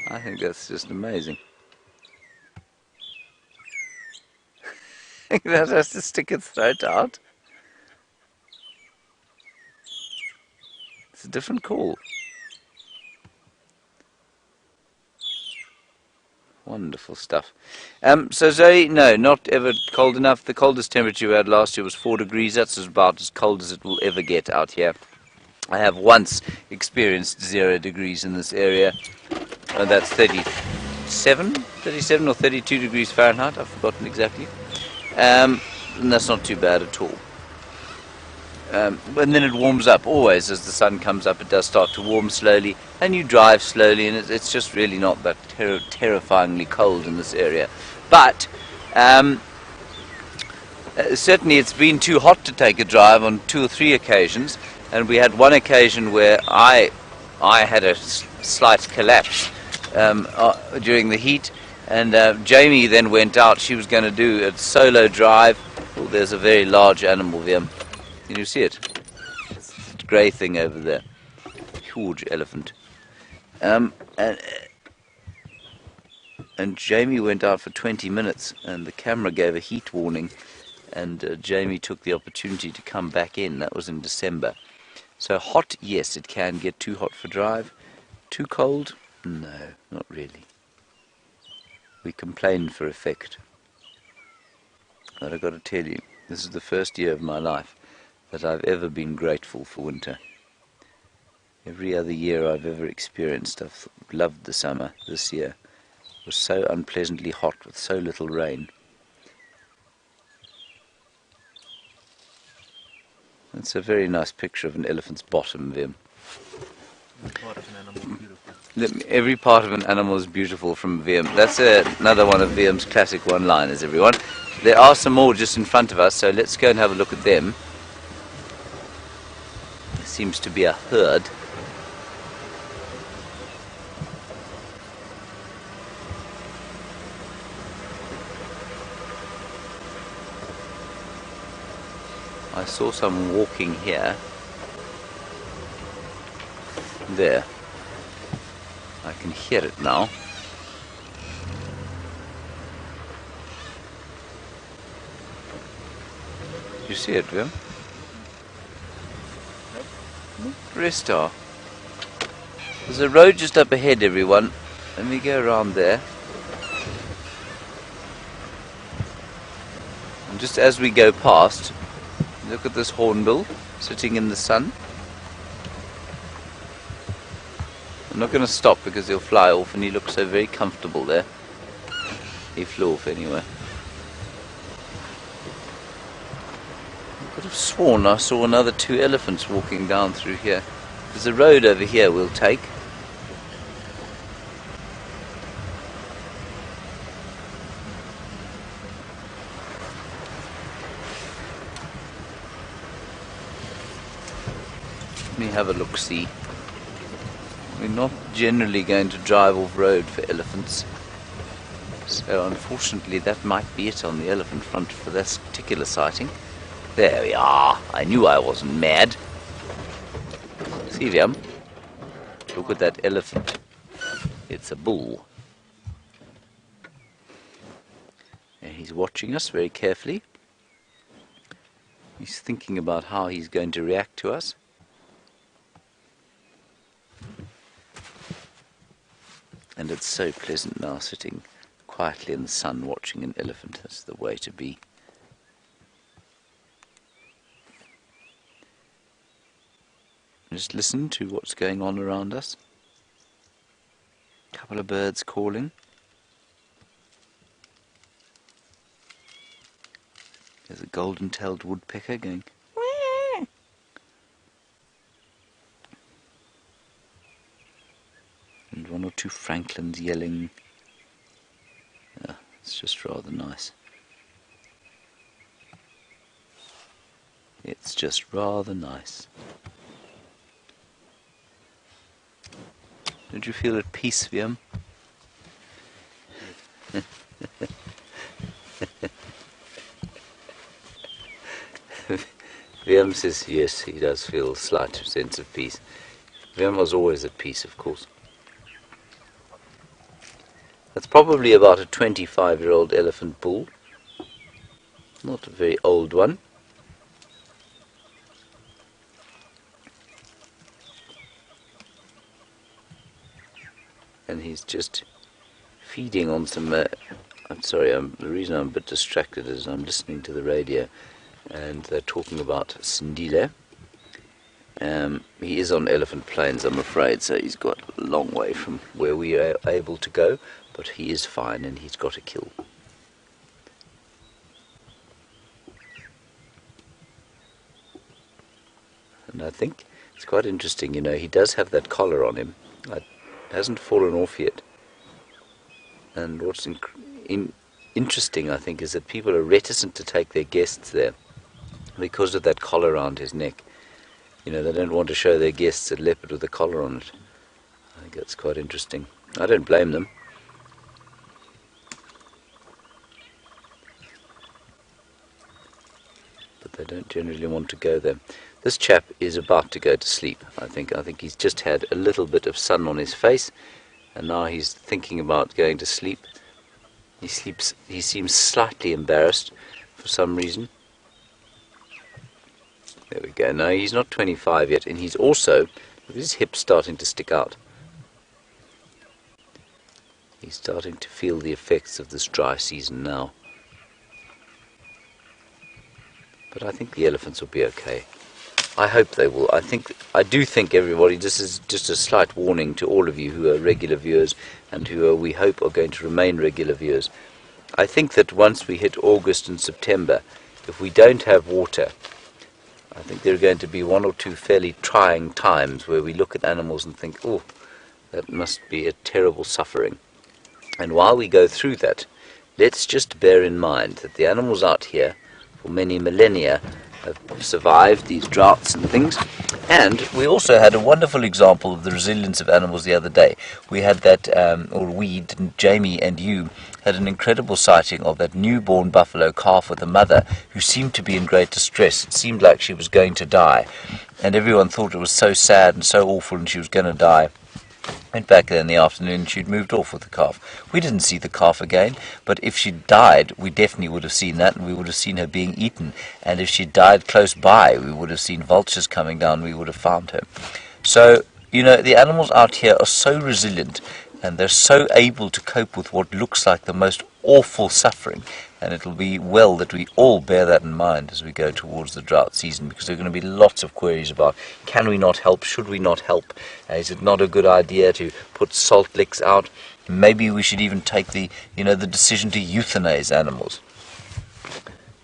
I think that's just amazing. That has to stick its throat out. It's a different call. Wonderful stuff. So Zoe, no, not ever cold enough. The coldest temperature we had last year was 4 degrees. That's about as cold as it will ever get out here. I have once experienced 0 degrees in this area. And that's 37 or 32 degrees Fahrenheit. I've forgotten exactly. And that's not too bad at all. And then it warms up always as the sun comes up. It does start to warm slowly, and you drive slowly, and it's just really not that terrifyingly cold in this area. But certainly it's been too hot to take a drive on 2 or 3 occasions, and we had one occasion where I had a slight collapse during the heat. And Jamie then went out. She was going to do a solo drive. Oh, there's a very large animal there. Can you see it? It's a grey thing over there. Huge elephant. And Jamie went out for 20 minutes, and the camera gave a heat warning. And Jamie took the opportunity to come back in. That was in December. So hot, yes, it can get too hot for drive. Too cold? No, not really. We complained for effect. But I've got to tell you, this is the first year of my life that I've ever been grateful for winter. Every other year I've ever experienced, I've loved the summer. This year was so unpleasantly hot with so little rain. It's a very nice picture of an elephant's bottom, Vim. Part of an animal, beautiful. Every part of an animal is beautiful from VM. That's another one of VM's classic one-liners, everyone. There are some more just in front of us, so let's go and have a look at them. There seems to be a herd. I saw someone walking here. There. I can hear it now. You see it, Wim? Rest are. There's a road just up ahead, everyone. Let me go around there. And just as we go past, look at this hornbill sitting in the sun. I'm not going to stop because he'll fly off, and he looks so very comfortable there. He flew off anyway. I could have sworn I saw another 2 elephants walking down through here. There's a road over here we'll take. Let me have a look-see. We're not generally going to drive off-road for elephants. So unfortunately that might be it on the elephant front for this particular sighting. There we are. I knew I wasn't mad. See them? Look at that elephant. It's a bull. And he's watching us very carefully. He's thinking about how he's going to react to us. And it's so pleasant now sitting quietly in the sun watching an elephant. That's the way to be. Just listen to what's going on around us. A couple of birds calling. There's a golden-tailed woodpecker going. Wee! And 1 or 2 francolins yelling. Yeah, it's just rather nice. It's just rather nice. Don't you feel at peace, Viam? Viam says yes, he does feel a slight sense of peace. Viam was always at peace, of course. That's probably about a 25-year-old elephant bull. Not a very old one. And he's just feeding on some... I'm sorry, the reason I'm a bit distracted is I'm listening to the radio and they're talking about Sindile. He is on elephant plains, I'm afraid, so he's got a long way from where we are able to go, but he is fine and he's got a kill. And I think it's quite interesting, you know, he does have that collar on him. It hasn't fallen off yet. And what's interesting, I think, is that people are reticent to take their guests there because of that collar around his neck. You know, they don't want to show their guests a leopard with a collar on it. I think that's quite interesting. I don't blame them. But they don't generally want to go there. This chap is about to go to sleep, I think. I think he's just had a little bit of sun on his face, and now he's thinking about going to sleep. He seems slightly embarrassed for some reason. There we go. No, he's not 25 yet, and he's also, look at his hips starting to stick out. He's starting to feel the effects of this dry season now. But I think the elephants will be okay. I hope they will. I do think everybody, this is just a slight warning to all of you who are regular viewers and who are, we hope, are going to remain regular viewers. I think that once we hit August and September, if we don't have water, I think there are going to be 1 or 2 fairly trying times where we look at animals and think, oh, That must be a terrible suffering. And while we go through that, let's just bear in mind that the animals out here for many millennia have survived these droughts and things. And we also had a wonderful example of the resilience of animals the other day. We had that, Jamie and you, had an incredible sighting of that newborn buffalo calf with a mother who seemed to be in great distress. It seemed like she was going to die. And everyone thought it was so sad and so awful and she was going to die. Went back there in the afternoon and she'd moved off with the calf. We didn't see the calf again, but if she'd died, we definitely would have seen that, and we would have seen her being eaten. And if she'd died close by, we would have seen vultures coming down, we would have found her. So, the animals out here are so resilient, and they're so able to cope with what looks like the most awful suffering. And it'll be well that we all bear that in mind as we go towards the drought season, because there are going to be lots of queries about, can we not help, should we not help, is it not a good idea to put salt licks out, maybe we should even take the decision to euthanize animals.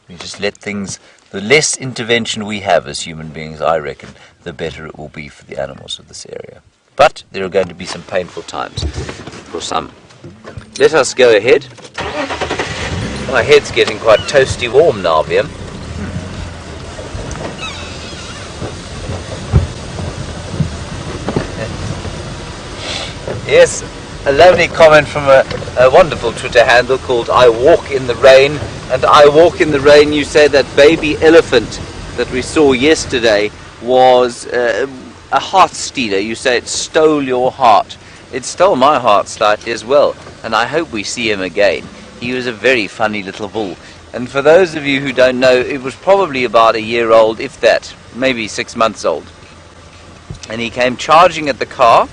We just let things, the less intervention we have as human beings, I reckon, the better it will be for the animals of this area. But there are going to be some painful times for some. Let us go ahead. My head's getting quite toasty warm now, Viam. Yes, a lovely comment from a wonderful Twitter handle called I Walk in the Rain. And I Walk in the Rain, you say that baby elephant that we saw yesterday was a heart stealer. You say it stole your heart. It stole my heart slightly as well, and I hope we see him again. He was a very funny little bull. And for those of you who don't know, it was probably about a year old, if that, maybe 6 months old. And he came charging at the car,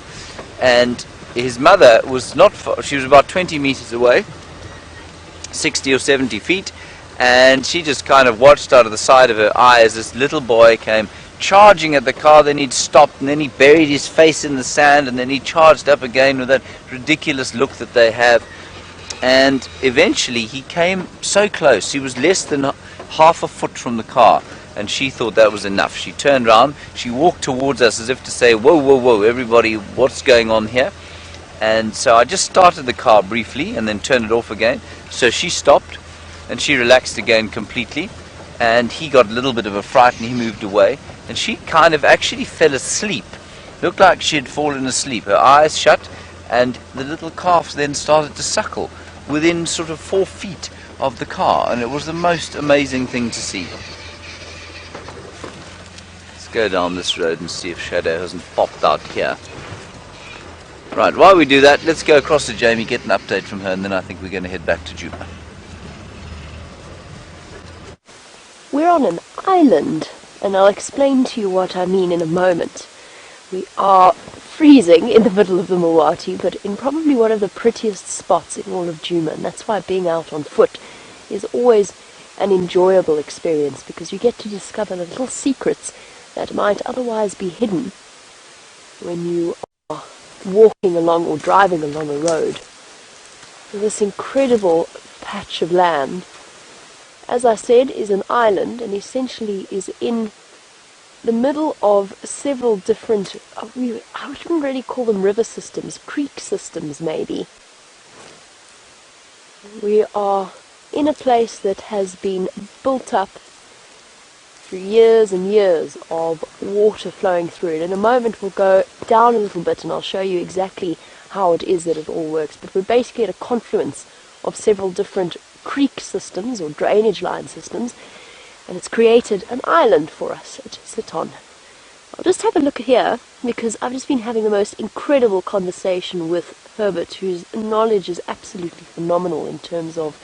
and his mother was not far, she was about 20 meters away, 60 or 70 feet, and she just kind of watched out of the side of her eye as this little boy came charging at the car. Then he'd stopped, and then he buried his face in the sand, and then he charged up again with that ridiculous look that they have. And eventually he came so close, he was less than half a foot from the car, and she thought that was enough. She turned around, she walked towards us as if to say, whoa, whoa, whoa, everybody, what's going on here? And so I just started the car briefly and then turned it off again. So she stopped and she relaxed again completely, and he got a little bit of a fright and he moved away, and she kind of actually fell asleep. Looked like she had fallen asleep, her eyes shut, and the little calf then started to suckle within sort of 4 feet of the car, and it was the most amazing thing to see. Let's go down this road and see if Shadow hasn't popped out here. Right, while we do that, let's go across to Jamie, get an update from her, and then I think we're going to head back to Djuma. We're on an island, and I'll explain to you what I mean in a moment. We are freezing in the middle of the Mawati, but in probably one of the prettiest spots in all of Djuma, and that's why being out on foot is always an enjoyable experience, because you get to discover the little secrets that might otherwise be hidden when you are walking along or driving along a road. This incredible patch of land, as I said, is an island, and essentially is in the middle of several different, I wouldn't really call them river systems, creek systems maybe. We are in a place that has been built up through years and years of water flowing through it. In a moment we'll go down a little bit and I'll show you exactly how it is that it all works. But we're basically at a confluence of several different creek systems or drainage line systems, and it's created an island for us to sit on. I'll just have a look here, because I've just been having the most incredible conversation with Herbert, whose knowledge is absolutely phenomenal in terms of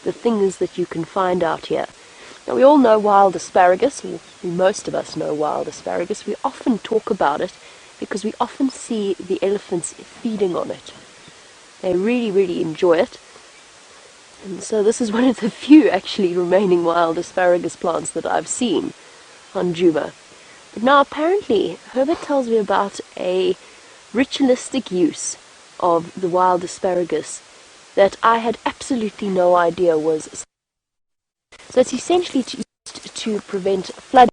the things that you can find out here. Now, we all know wild asparagus, or most of us know wild asparagus. We often talk about it because we often see the elephants feeding on it. They really, really enjoy it. And so this is one of the few actually remaining wild asparagus plants that I've seen on Djuma. But now apparently Herbert tells me about a ritualistic use of the wild asparagus that I had absolutely no idea was. So it's essentially used to prevent flooding,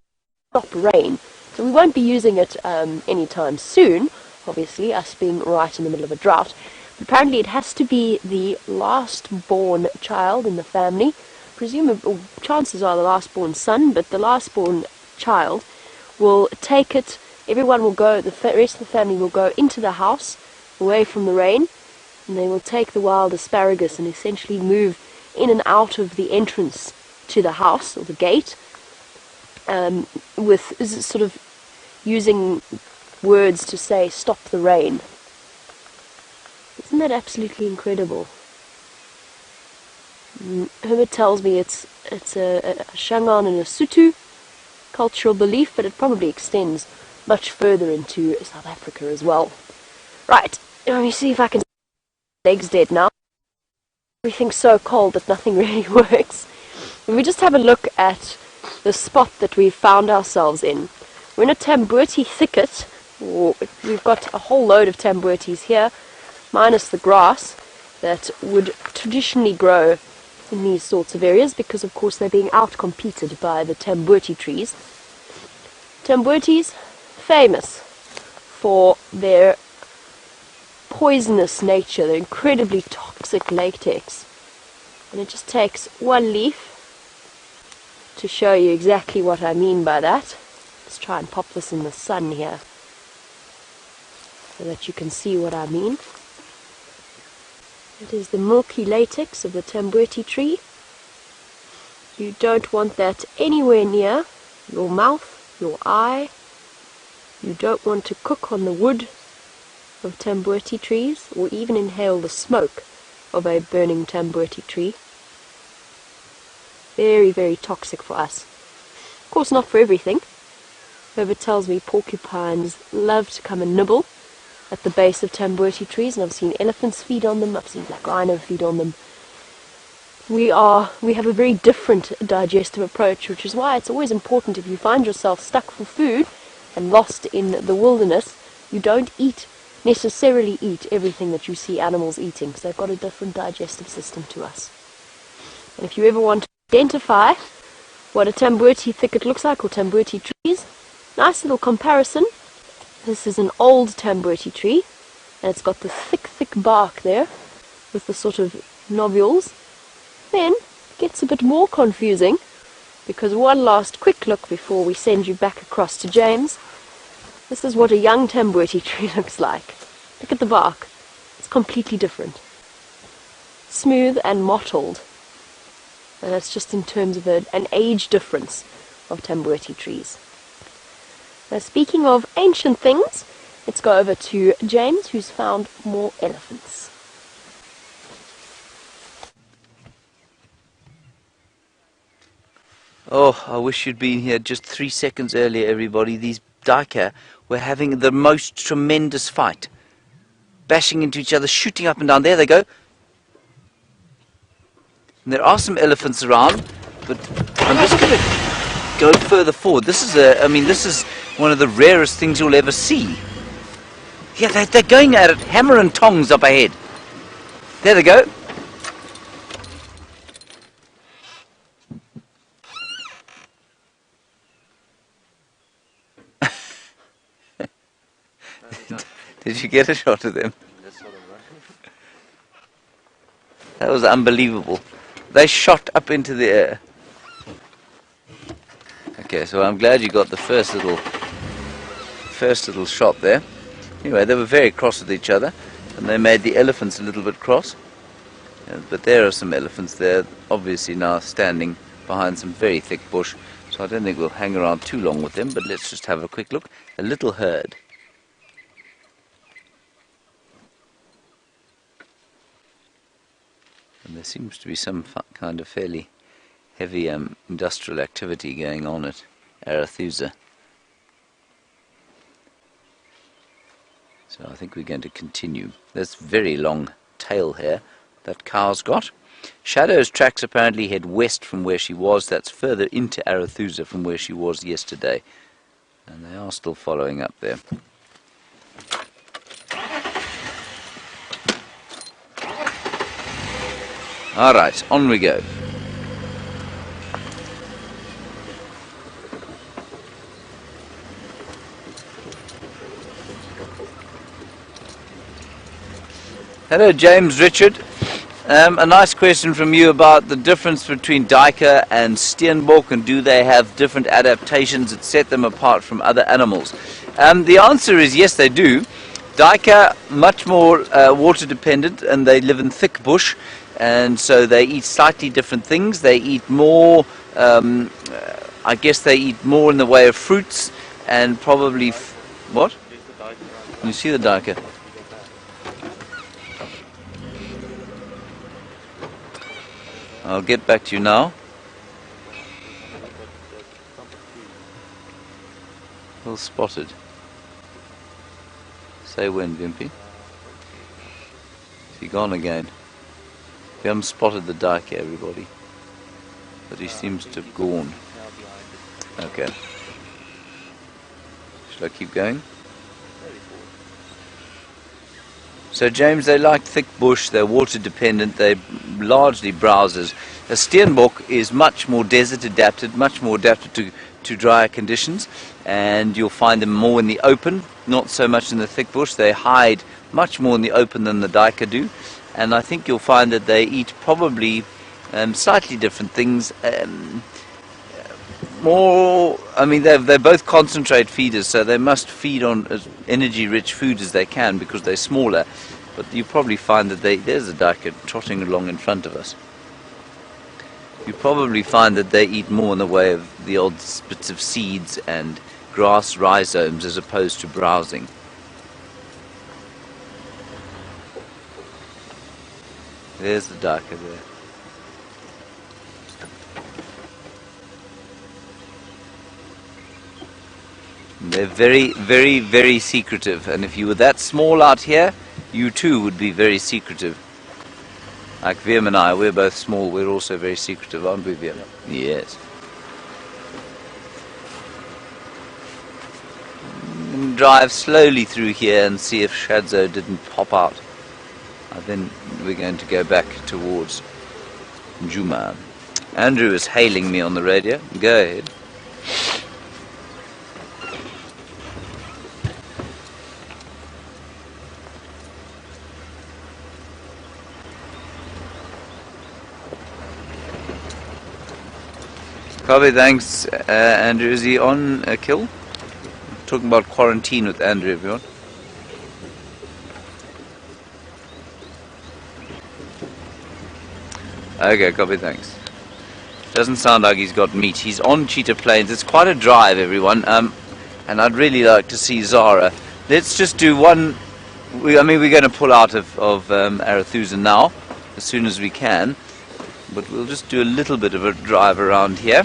stop rain. So we won't be using it anytime soon, obviously, us being right in the middle of a drought. But apparently it has to be the last born child in the family. Presumably, chances are the last born son, but the last born child will take it. Everyone will go, the rest of the family will go into the house, away from the rain, and they will take the wild asparagus and essentially move in and out of the entrance to the house, or the gate, with sort of using words to say, "Stop the rain." Isn't that absolutely incredible? Herbert tells me it's a Shangaan and a Sotho cultural belief, but it probably extends much further into South Africa as well. Right, let me see if I can... Legs dead now. Everything's so cold that nothing really works. If we just have a look at the spot that we've found ourselves in. We're in a Tambuti thicket. We've got a whole load of Tambutis here, minus the grass that would traditionally grow in these sorts of areas, because of course they're being outcompeted by the Tambuti trees. Tambutis, famous for their poisonous nature, their incredibly toxic latex. And it just takes one leaf to show you exactly what I mean by that. Let's try and pop this in the sun here so that you can see what I mean. It is the milky latex of the Tambuti tree. You don't want that anywhere near your mouth, your eye. You don't want to cook on the wood of Tambuti trees, or even inhale the smoke of a burning Tambuti tree. Very, very toxic for us. Of course, not for everything. Herbert tells me porcupines love to come and nibble at the base of Tambuti trees, and I've seen elephants feed on them, I've seen black rhino feed on them. We have a very different digestive approach, which is why it's always important, if you find yourself stuck for food and lost in the wilderness, you don't necessarily eat everything that you see animals eating, because they've got a different digestive system to us. And if you ever want to identify what a Tambuti thicket looks like, or Tambuti trees, nice little comparison. This is an old Tambuti tree, and it's got the thick bark there with the sort of nodules. Then it gets a bit more confusing, because one last quick look before we send you back across to James. This is what a young Tambuti tree looks like. Look at the bark. It's completely different. Smooth and mottled. And that's just in terms of an age difference of Tambuti trees. Now, speaking of ancient things, let's go over to James, who's found more elephants. Oh, I wish you'd been here just 3 seconds earlier, everybody. These duiker were having the most tremendous fight. Bashing into each other, shooting up and down. There they go. And there are some elephants around, but I'm just going to go further forward. This is one of the rarest things you'll ever see. Yeah, they're going at it, hammer and tongs up ahead. There they go. Did you get a shot of them? That was unbelievable. They shot up into the air. Okay, so I'm glad you got the first little shot there. Anyway, they were very cross with each other, and they made the elephants a little bit cross. But there are some elephants there, obviously now standing behind some very thick bush, so I don't think we'll hang around too long with them, but let's just have a quick look. A little herd. And there seems to be some kind of fairly heavy industrial activity going on at Arathusa. So I think we're going to continue. There's very long tail hair that cow's got. Shadow's tracks apparently head west from where she was. That's further into Arathusa from where she was yesterday. And they are still following up there. Alright, on we go. Hello, James Richard. A nice question from you about the difference between duiker and steenbok, and do they have different adaptations that set them apart from other animals? The answer is yes, they do. Duiker much more water dependent, and they live in thick bush, and so they eat slightly different things. They eat more, I guess they eat more in the way of fruits and probably what? You see the duiker? I'll get back to you now. Well spotted. Say when, Vimpy. Is he gone again? We haven't spotted the duiker, everybody. But he seems to have gone. Okay. Should I keep going? So James, they like thick bush, they're water dependent, they're largely browsers. A steenbok is much more desert adapted, much more adapted to drier conditions, and you'll find them more in the open, not so much in the thick bush. They hide much more in the open than the duiker do, and I think you'll find that they eat probably slightly different things. They're both concentrate feeders, so they must feed on as energy-rich food as they can because they're smaller. But you probably find that there's a duiker trotting along in front of us. You probably find that they eat more in the way of the odd bits of seeds and grass rhizomes as opposed to browsing. There's the duiker there. They're very, very, very secretive, and if you were that small out here, you too would be very secretive. Like Viam and I, we're both small, we're also very secretive, aren't we, Viam? Yes. Drive slowly through here and see if Shadzo didn't pop out. Then we're going to go back towards Djuma. Andrew is hailing me on the radio. Go ahead. Copy, thanks, Andrew. Is he on a kill? Talking about quarantine with Andrew, everyone. Okay, copy, thanks. Doesn't sound like he's got meat. He's on Cheetah Plains. It's quite a drive, everyone. And I'd really like to see Zara. Let's just do one. We're going to pull out of Arathusa now, as soon as we can. But we'll just do a little bit of a drive around here,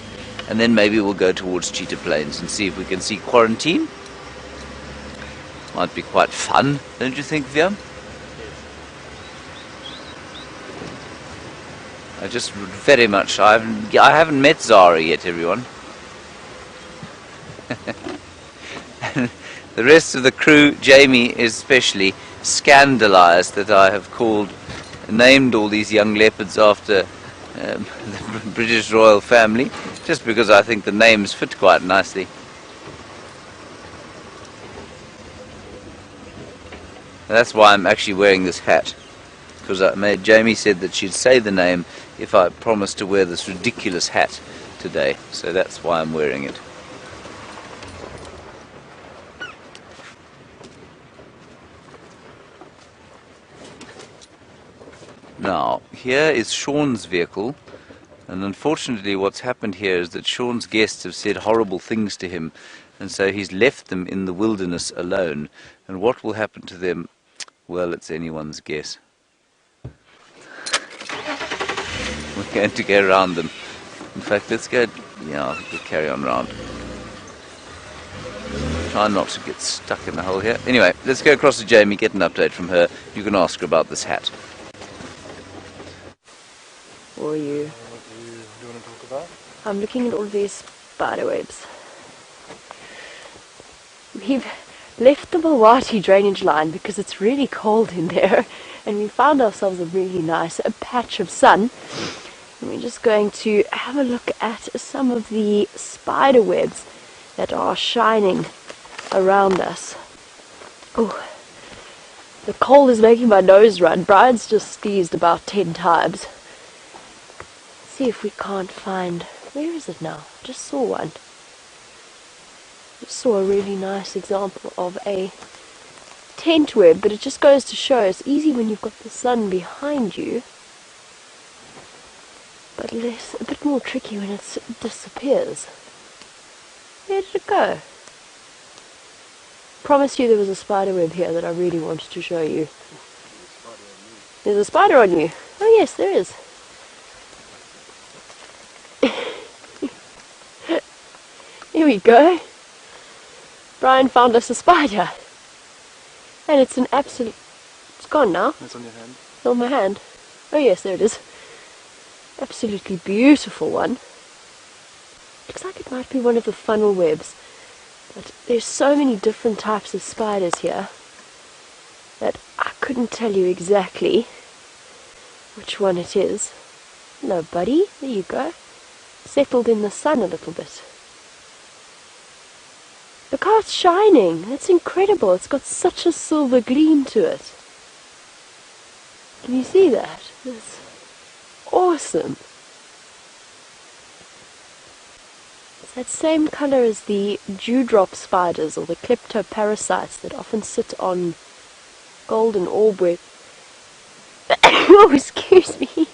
and then maybe we'll go towards Cheetah Plains and see if we can see quarantine. Might be quite fun, don't you think, Viam? I just very much. I haven't met Zara yet, everyone. The rest of the crew, Jamie especially, scandalized that I have named all these young leopards after the British royal family, just because I think the names fit quite nicely. That's why I'm actually wearing this hat, because Jamie said that she'd say the name if I promised to wear this ridiculous hat today, so that's why I'm wearing it. Now, here is Sean's vehicle, and unfortunately what's happened here is that Sean's guests have said horrible things to him, and so he's left them in the wilderness alone. And what will happen to them? Well, it's anyone's guess. We're going to go around them. In fact, let's go, I think we'll carry on round. Try not to get stuck in the hole here. Anyway, let's go across to Jamie, get an update from her. You can ask her about this hat. What are you? What do you want to talk about? I'm looking at all of these spider webs. We've left the Mawati drainage line because it's really cold in there, and we found ourselves a really nice patch of sun. And we're just going to have a look at some of the spider webs that are shining around us. Oh, The cold is making my nose run. Brian's just sneezed about 10 times. See if we can't find... Where is it now? Just saw one. Just saw a really nice example of a tent web, but it just goes to show it's easy when you've got the sun behind you, but a bit more tricky when it disappears. Where did it go? Promise you there was a spider web here that I really wanted to show you. There's a spider on you. Oh yes, there is. Here we go. Brian found us a spider. And it's an absolute... It's gone now. It's on your hand. It's on my hand. Oh yes, there it is. Absolutely beautiful one. Looks like it might be one of the funnel webs. But there's so many different types of spiders here that I couldn't tell you exactly which one it is. Hello buddy, there you go. Settled in the sun a little bit. Look how it's shining. That's incredible. It's got such a silver gleam to it. Can you see that? It's awesome. It's that same colour as the dewdrop spiders or the kleptoparasites that often sit on golden orb web. Oh, excuse me.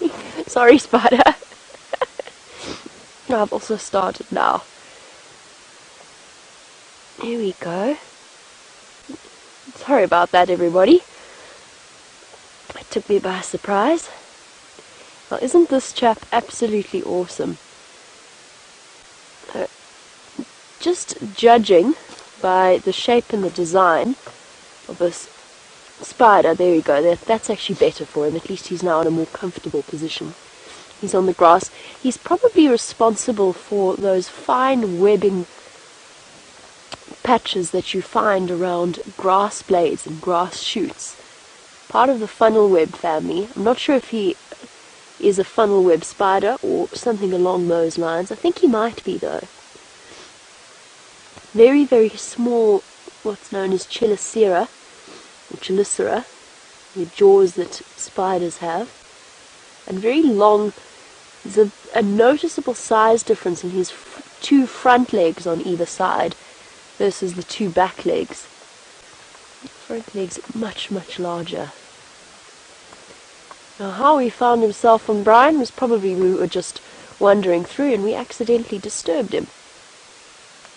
Sorry, spider. I've also started now. Here we go. Sorry about that, everybody. It took me by surprise. Well, isn't this chap absolutely awesome? Just judging by the shape and the design of this spider, there we go, that's actually better for him. At least he's now in a more comfortable position. He's on the grass. He's probably responsible for those fine webbing patches that you find around grass blades and grass shoots. Part of the funnel web family. I'm not sure if he is a funnel web spider or something along those lines. I think he might be though. Very, very small, what's known as chelicera, or chelicera, the jaws that spiders have, and very long. There's a noticeable size difference in his two front legs on either side versus the two back legs. The front legs are much, much larger. Now how he found himself on Brian was probably we were just wandering through and we accidentally disturbed him.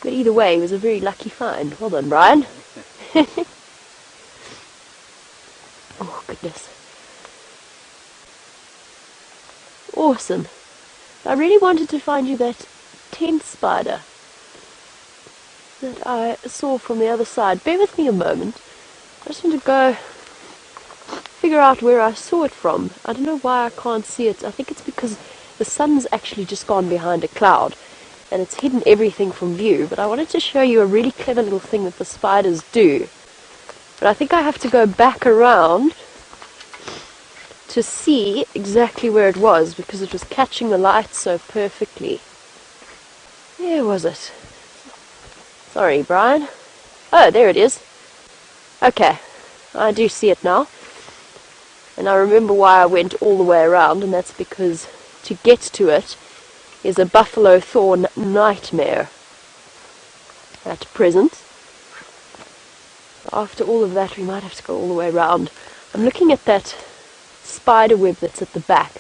But either way, it was a very lucky find. Well done, Brian. Oh, goodness. Awesome. I really wanted to find you that tent spider that I saw from the other side. Bear with me a moment. I just want to go figure out where I saw it from. I don't know why I can't see it. I think it's because the sun's actually just gone behind a cloud and it's hidden everything from view. But I wanted to show you a really clever little thing that the spiders do. But I think I have to go back around to see exactly where it was because it was catching the light so perfectly. Where was it? Sorry, Brian. Oh, there it is. Okay, I do see it now. And I remember why I went all the way around, and that's because to get to it is a buffalo thorn nightmare at present. After all of that, we might have to go all the way around. I'm looking at that spider web that's at the back,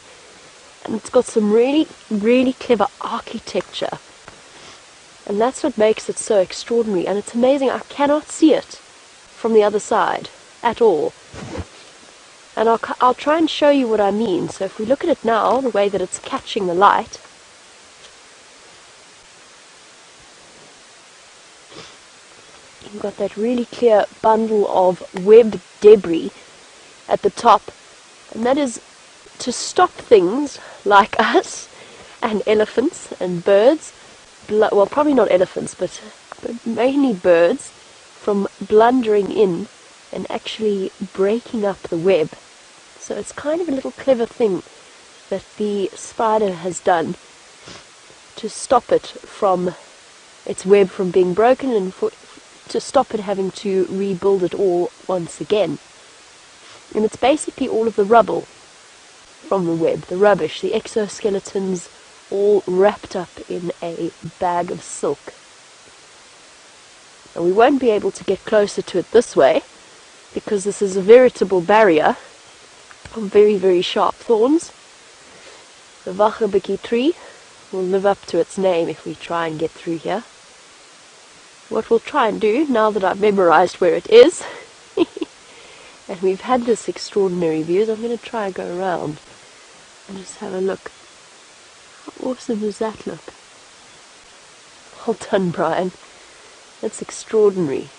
and it's got some really, really clever architecture. And that's what makes it so extraordinary, and it's amazing. I cannot see it from the other side at all. And I'll try and show you what I mean. So if we look at it now, the way that it's catching the light, you've got that really clear bundle of web debris at the top, and that is to stop things like us and elephants and birds, well, probably not elephants, but mainly birds, from blundering in and actually breaking up the web. So it's kind of a little clever thing that the spider has done to stop it from its web from being broken and to stop it having to rebuild it all once again. And it's basically all of the rubble from the web, the rubbish, the exoskeletons, all wrapped up in a bag of silk. And we won't be able to get closer to it this way, because this is a veritable barrier of very, very sharp thorns. The wachabiki tree will live up to its name if we try and get through here. What we'll try and do, now that I've memorized where it is, and we've had this extraordinary view, is I'm going to try and go around and just have a look. How awesome does that look? Well done, Brian. That's extraordinary.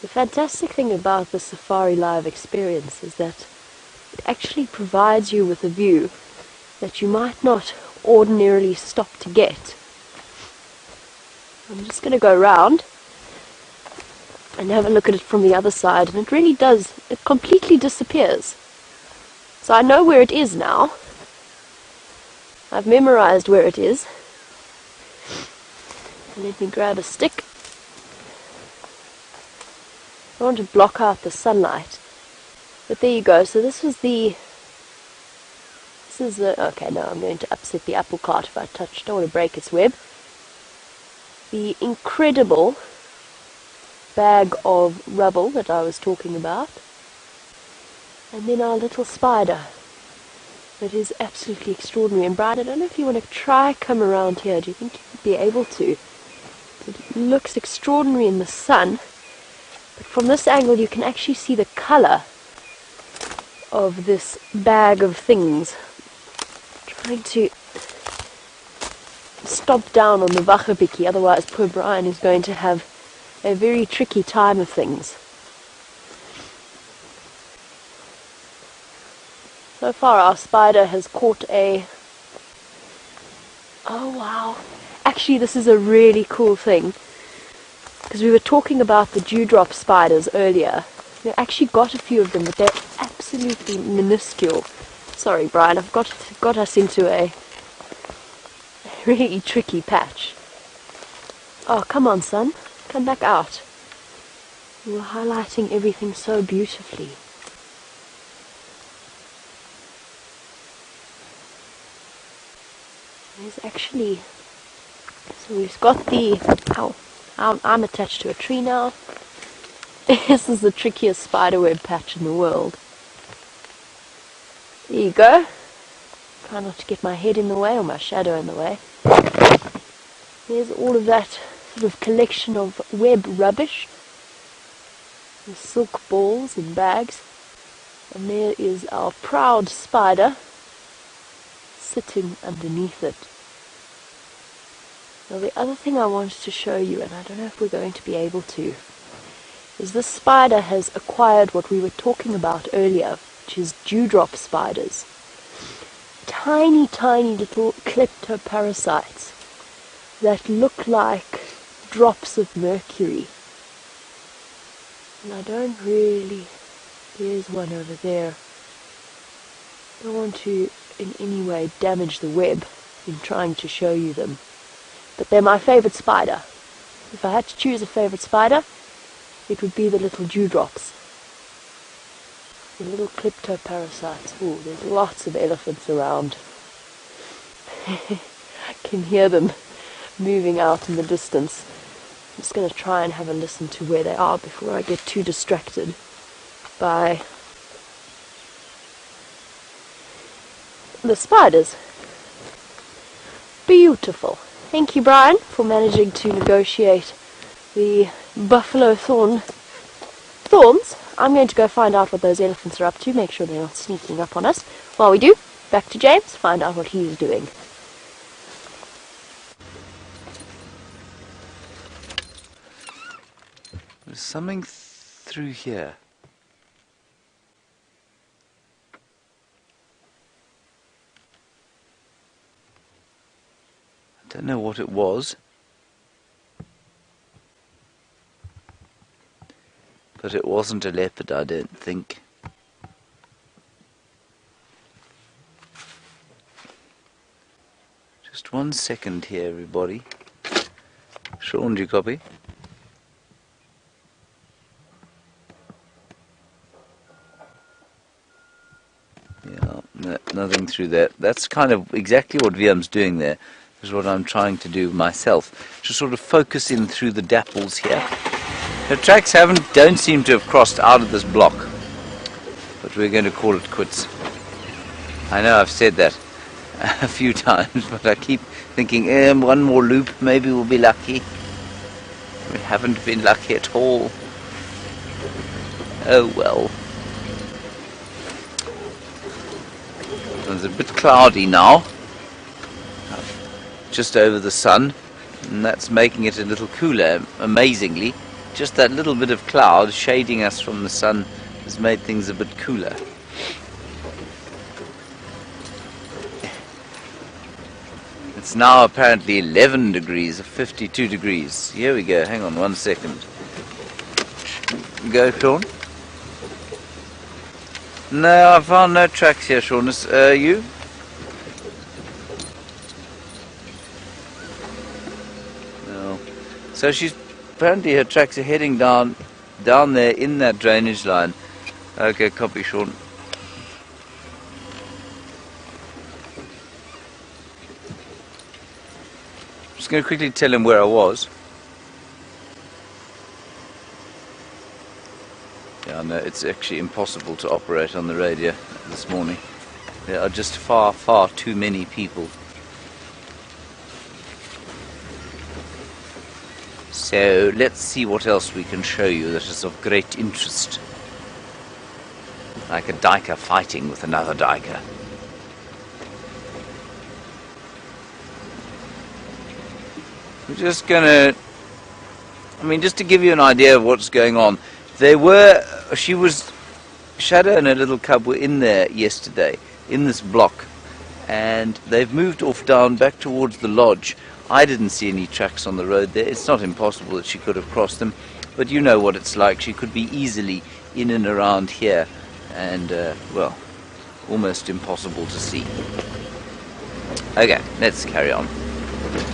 The fantastic thing about the safariLIVE experience is that it actually provides you with a view that you might not ordinarily stop to get. I'm just going to go around and have a look at it from the other side, and it really does, it completely disappears. So I know where it is now. I've memorized where it is. And let me grab a stick. I want to block out the sunlight. But there you go. So this is the... okay, no, I'm going to upset the apple cart if I touch. Don't want to break its web. The incredible bag of rubble that I was talking about. And then our little spider. That is absolutely extraordinary. And Brian, I don't know if you want to try come around here. Do you think you would be able to? It looks extraordinary in the sun. But from this angle you can actually see the colour of this bag of things. Trying to stomp down on the wachabiki, otherwise poor Brian is going to have a very tricky time of things. So far our spider has caught a... Oh wow. Actually this is a really cool thing. Because we were talking about the dewdrop spiders earlier. We actually got a few of them, but they're absolutely minuscule. Sorry Brian, I've got us into a really tricky patch. Oh, come on son. Come back out. You were highlighting everything so beautifully. There's actually... So we've got the... Ow. I'm attached to a tree now. This is the trickiest spiderweb patch in the world. There you go. Try not to get my head in the way or my shadow in the way. There's all of that sort of collection of web rubbish. The silk balls and bags. And there is our proud spider sitting underneath it. Now the other thing I wanted to show you, and I don't know if we're going to be able to, is this spider has acquired what we were talking about earlier, which is dewdrop spiders. Tiny, tiny little kleptoparasites that look like drops of mercury. And I don't really... There's one over there. I don't want to in any way damage the web in trying to show you them. But they're my favourite spider. If I had to choose a favourite spider, it would be the little dewdrops. The little kleptoparasites. Ooh, there's lots of elephants around. I can hear them moving out in the distance. I'm just going to try and have a listen to where they are before I get too distracted by the spiders. Beautiful. Thank you, Brian, for managing to negotiate the buffalo thorns. I'm going to go find out what those elephants are up to, make sure they're not sneaking up on us. While we do, back to James, find out what he's doing. There's something through here. I don't know what it was, but it wasn't a leopard, I don't think. Just 1 second here, everybody. Sean, do you copy? No, nothing through there. That's kind of exactly what VM's doing there, is what I'm trying to do myself. To sort of focus in through the dapples here. The tracks don't seem to have crossed out of this block, but we're going to call it quits. I know I've said that a few times, but I keep thinking, one more loop, maybe we'll be lucky. We haven't been lucky at all. Oh well. It's a bit cloudy now, just over the sun, and that's making it a little cooler, amazingly. Just that little bit of cloud shading us from the sun has made things a bit cooler. It's now apparently 11 degrees, 52 degrees. Here we go, hang on 1 second. Go, Sean. No, I found no tracks here, Sean. You? No. So apparently her tracks are heading down there in that drainage line. Okay, copy, Sean. Just going to quickly tell him where I was. Yeah, no, it's actually impossible to operate on the radio this morning. There are just far, far too many people. So let's see what else we can show you that is of great interest. Like a diker fighting with another diker. We're just gonna, just to give you an idea of what's going on. Shadow and her little cub were in there yesterday, in this block, and they've moved off down back towards the lodge. I didn't see any tracks on the road there. It's not impossible that she could have crossed them, but you know what it's like. She could be easily in and around here, and, well, almost impossible to see. Okay, let's carry on.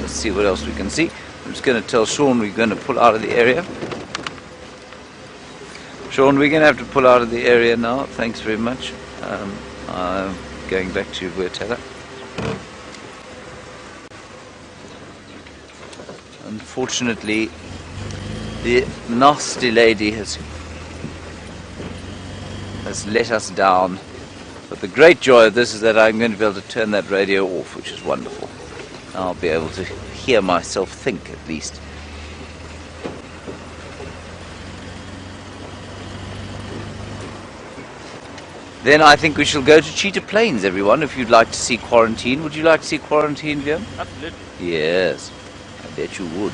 Let's see what else we can see. I'm just going to tell Sean we're going to pull out of the area. Sean, we're going to have to pull out of the area now. Thanks very much. I'm going back to Cheetah. Unfortunately, the nasty lady has let us down. But the great joy of this is that I'm going to be able to turn that radio off, which is wonderful. I'll be able to hear myself think, at least. Then I think we shall go to Cheetah Plains, everyone, if you'd like to see Quarantine. Would you like to see Quarantine, Viam? Absolutely. Yes, I bet you would.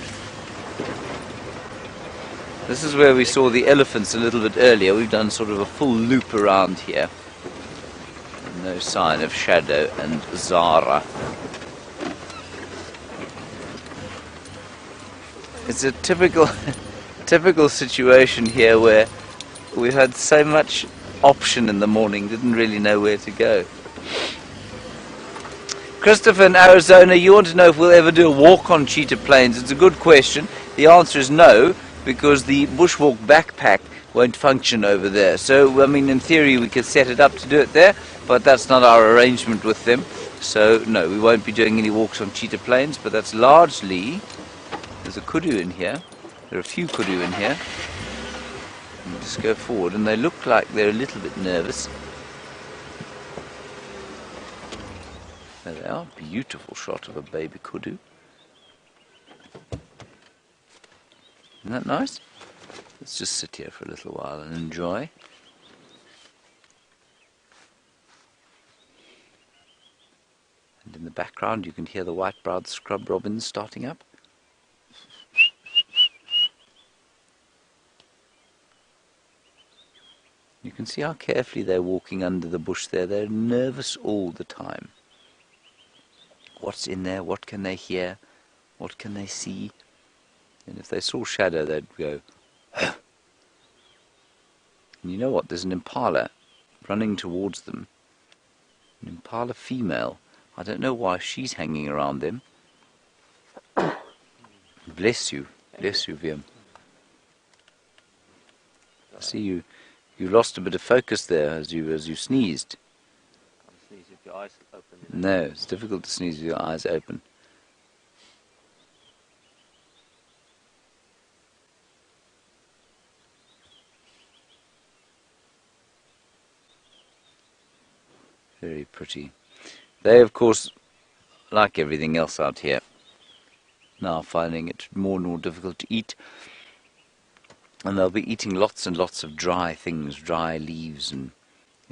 This is where we saw the elephants a little bit earlier. We've done sort of a full loop around here. No sign of Shadow and Zara. It's a typical situation here where we had so much option in the morning, didn't really know where to go. Christopher in Arizona, you want to know if we'll ever do a walk on Cheetah Plains. It's a good question. The answer is no, because the bushwalk backpack won't function over there. So, in theory we could set it up to do it there, but that's not our arrangement with them. So, no, we won't be doing any walks on Cheetah Plains, but that's largely... There's a kudu in here. There are a few kudu in here. Just go forward, and they look like they're a little bit nervous. There they are. Beautiful shot of a baby kudu. Isn't that nice? Let's just sit here for a little while and enjoy. And in the background you can hear the white-browed scrub robins starting up. You can see how carefully they're walking under the bush there. They're nervous all the time. What's in there? What can they hear? What can they see? And if they saw Shadow, they'd go, huh. And you know what? There's an impala running towards them. An impala female. I don't know why she's hanging around them. Bless you. Bless you, Viam. I see you lost a bit of focus there as you sneezed. sneeze with your eyes open. No, it's difficult to sneeze with your eyes open. Very pretty. They, of course, like everything else out here, now finding it more and more difficult to eat. And they'll be eating lots and lots of dry things, dry leaves and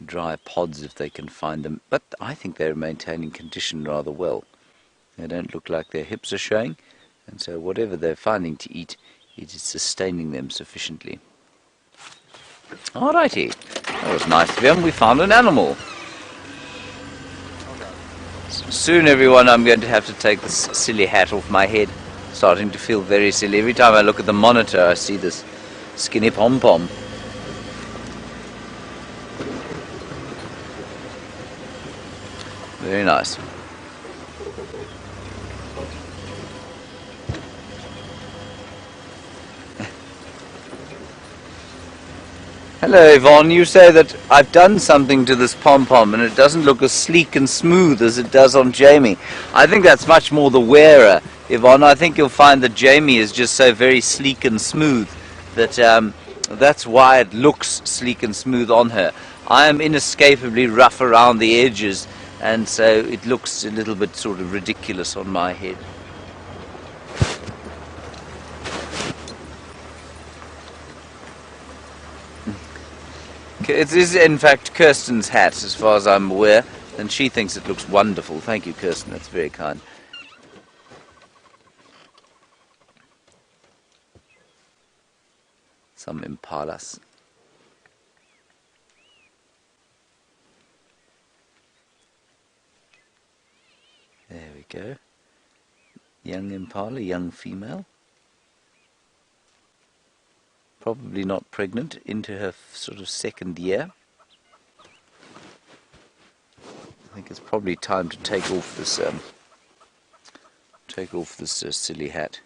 dry pods if they can find them. But I think they're maintaining condition rather well. They don't look like their hips are showing, and so whatever they're finding to eat, it is sustaining them sufficiently. Alrighty, that was nice of him. We found an animal. Soon, everyone, I'm going to have to take this silly hat off my head. Starting to feel very silly. Every time I look at the monitor, I see this skinny pom-pom. Very nice. Hello, Yvonne. You say that I've done something to this pom-pom and it doesn't look as sleek and smooth as it does on Jamie. I think that's much more the wearer, Yvonne. I think you'll find that Jamie is just so very sleek and smooth that that's why it looks sleek and smooth on her. I am inescapably rough around the edges, and so it looks a little bit sort of ridiculous on my head. It is, in fact, Kirsten's hat, as far as I'm aware, and she thinks it looks wonderful. Thank you, Kirsten. That's very kind. Some impalas. There we go. Young impala, young female. Probably not pregnant, into her sort of second year. I think it's probably time to take off this silly hat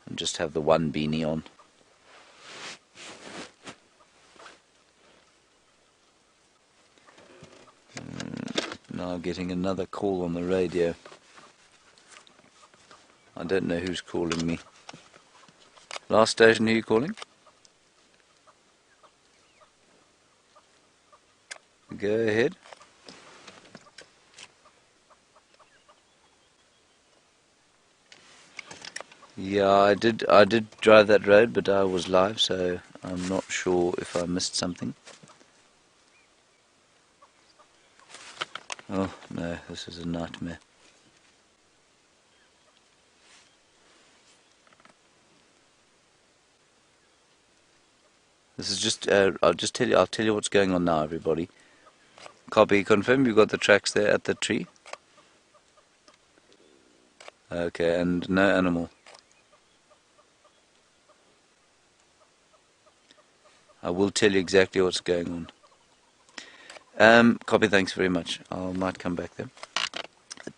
and just have the one beanie on. Now getting another call on the radio. I don't know who's calling me. Last station, who are you calling? Go ahead. Yeah, I did drive that road, but I was live, so I'm not sure if I missed something. Oh no, this is a nightmare. This is just I'll tell you what's going on now, everybody. Copy, confirm you've got the tracks there at the tree. Okay, and no animal. I will tell you exactly what's going on. Copy, thanks very much. I might come back there.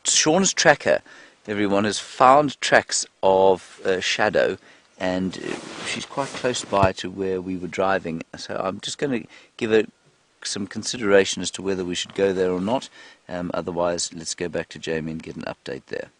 Sean's tracker, everyone, has found tracks of Shadow, and she's quite close by to where we were driving. So I'm just going to give her some consideration as to whether we should go there or not. Otherwise, let's go back to Jamie and get an update there.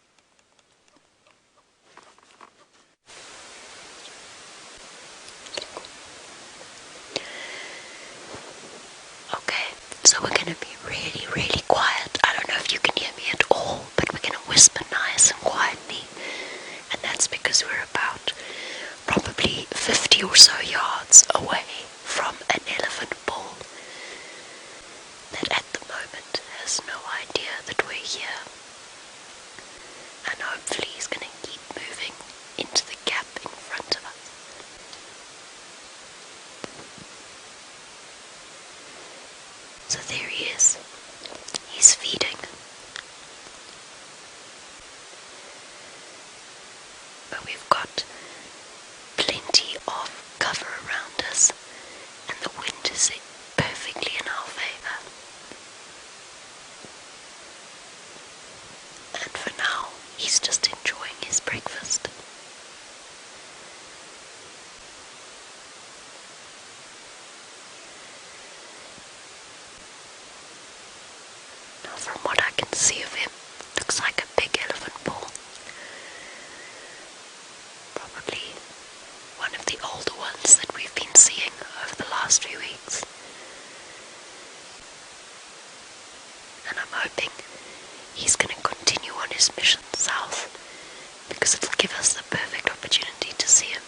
So we're going to be really, really quiet. I don't know if you can hear me at all, but we're going to whisper nice and quietly. And that's because we're about probably 50 or so yards away from an elephant bull that at the moment has no idea that we're here. And hopefully he's going to keep moving into the gap in front of us. So there he is. He's feeding. But we've got plenty of cover around us, and the wind is perfectly in our favor. And for now, he's just enjoying his breakfast. from what I can see of him, looks like a big elephant bull. Probably one of the older ones that we've been seeing over the last few weeks. And I'm hoping he's going to continue on his mission south, because it'll give us the perfect opportunity to see him.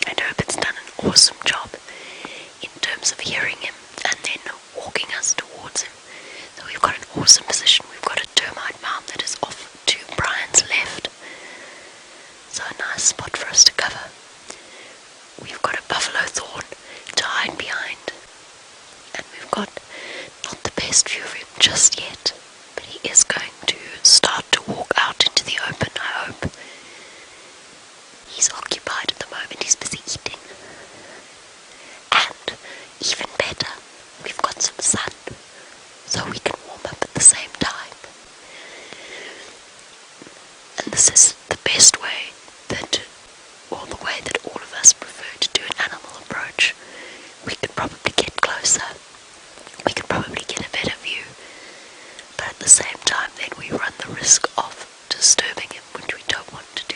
I hope it's done an awesome job in terms of hearing him and then walking us towards him. So we've got an awesome position. We've got a termite mound that is off to Brian's left. So a nice spot for us to cover. We've got a buffalo thorn to hide behind. And we've got not the best view of him just yet, but he is going to start to walk out into the open, I hope. He's occupied at the moment, he's busy eating. And, even better, we've got some sun, so we can warm up at the same time. And this is the best way the way that all of us prefer to do an animal approach. We could probably get closer, we could probably get a better view, but at the same time then we run the risk of disturbing him, which we don't want to do.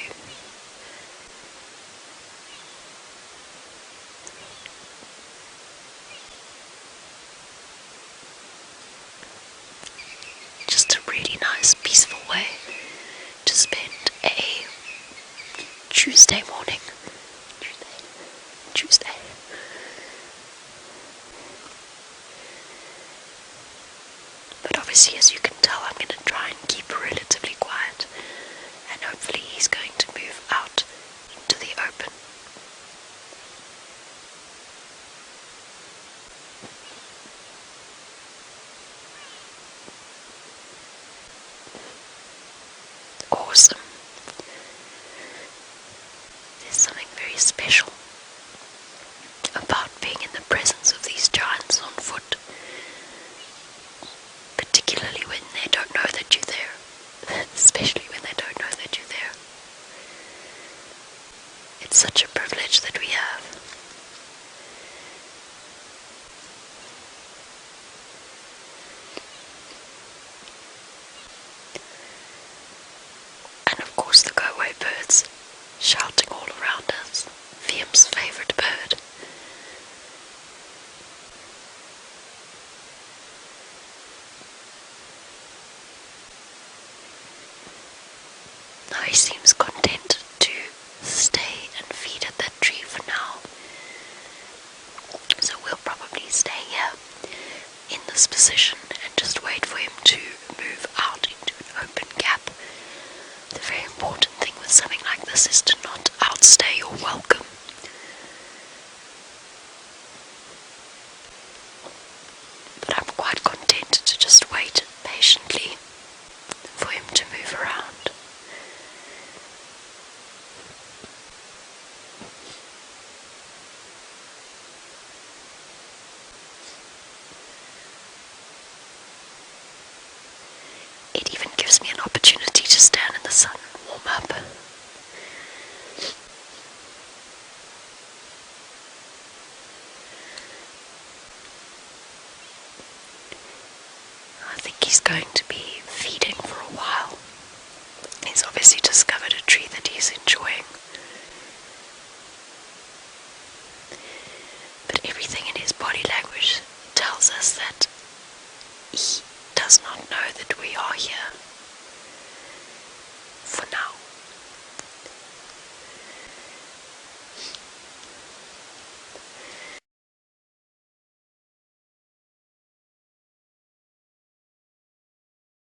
Just a really nice, peaceful way to spend a Tuesday morning. Tuesday. But obviously, as you can tell, I'm going to try and keep relatively quiet, and hopefully he's going to move out into the open. Awesome. There's something very special about being in the presence of these giants on foot, particularly when they don't know that you're there, especially when they don't know that you're there. It's such a privilege that we have. And of course the go-away birds shouting all around us. Viam's favourite bird. Now he seems content to stay and feed at that tree for now. So we'll probably stay here in this position and just wait for him to move out into an open gap. The very important thing with something like this is to not outstay your welcome. But I'm quite content to just wait patiently for him to move around. It even gives me an opportunity to stand in the sun and warm up. I think he's going to be feeding for a while. He's obviously discovered a tree that he's enjoying. But everything in his body language tells us that he does not know that we are here.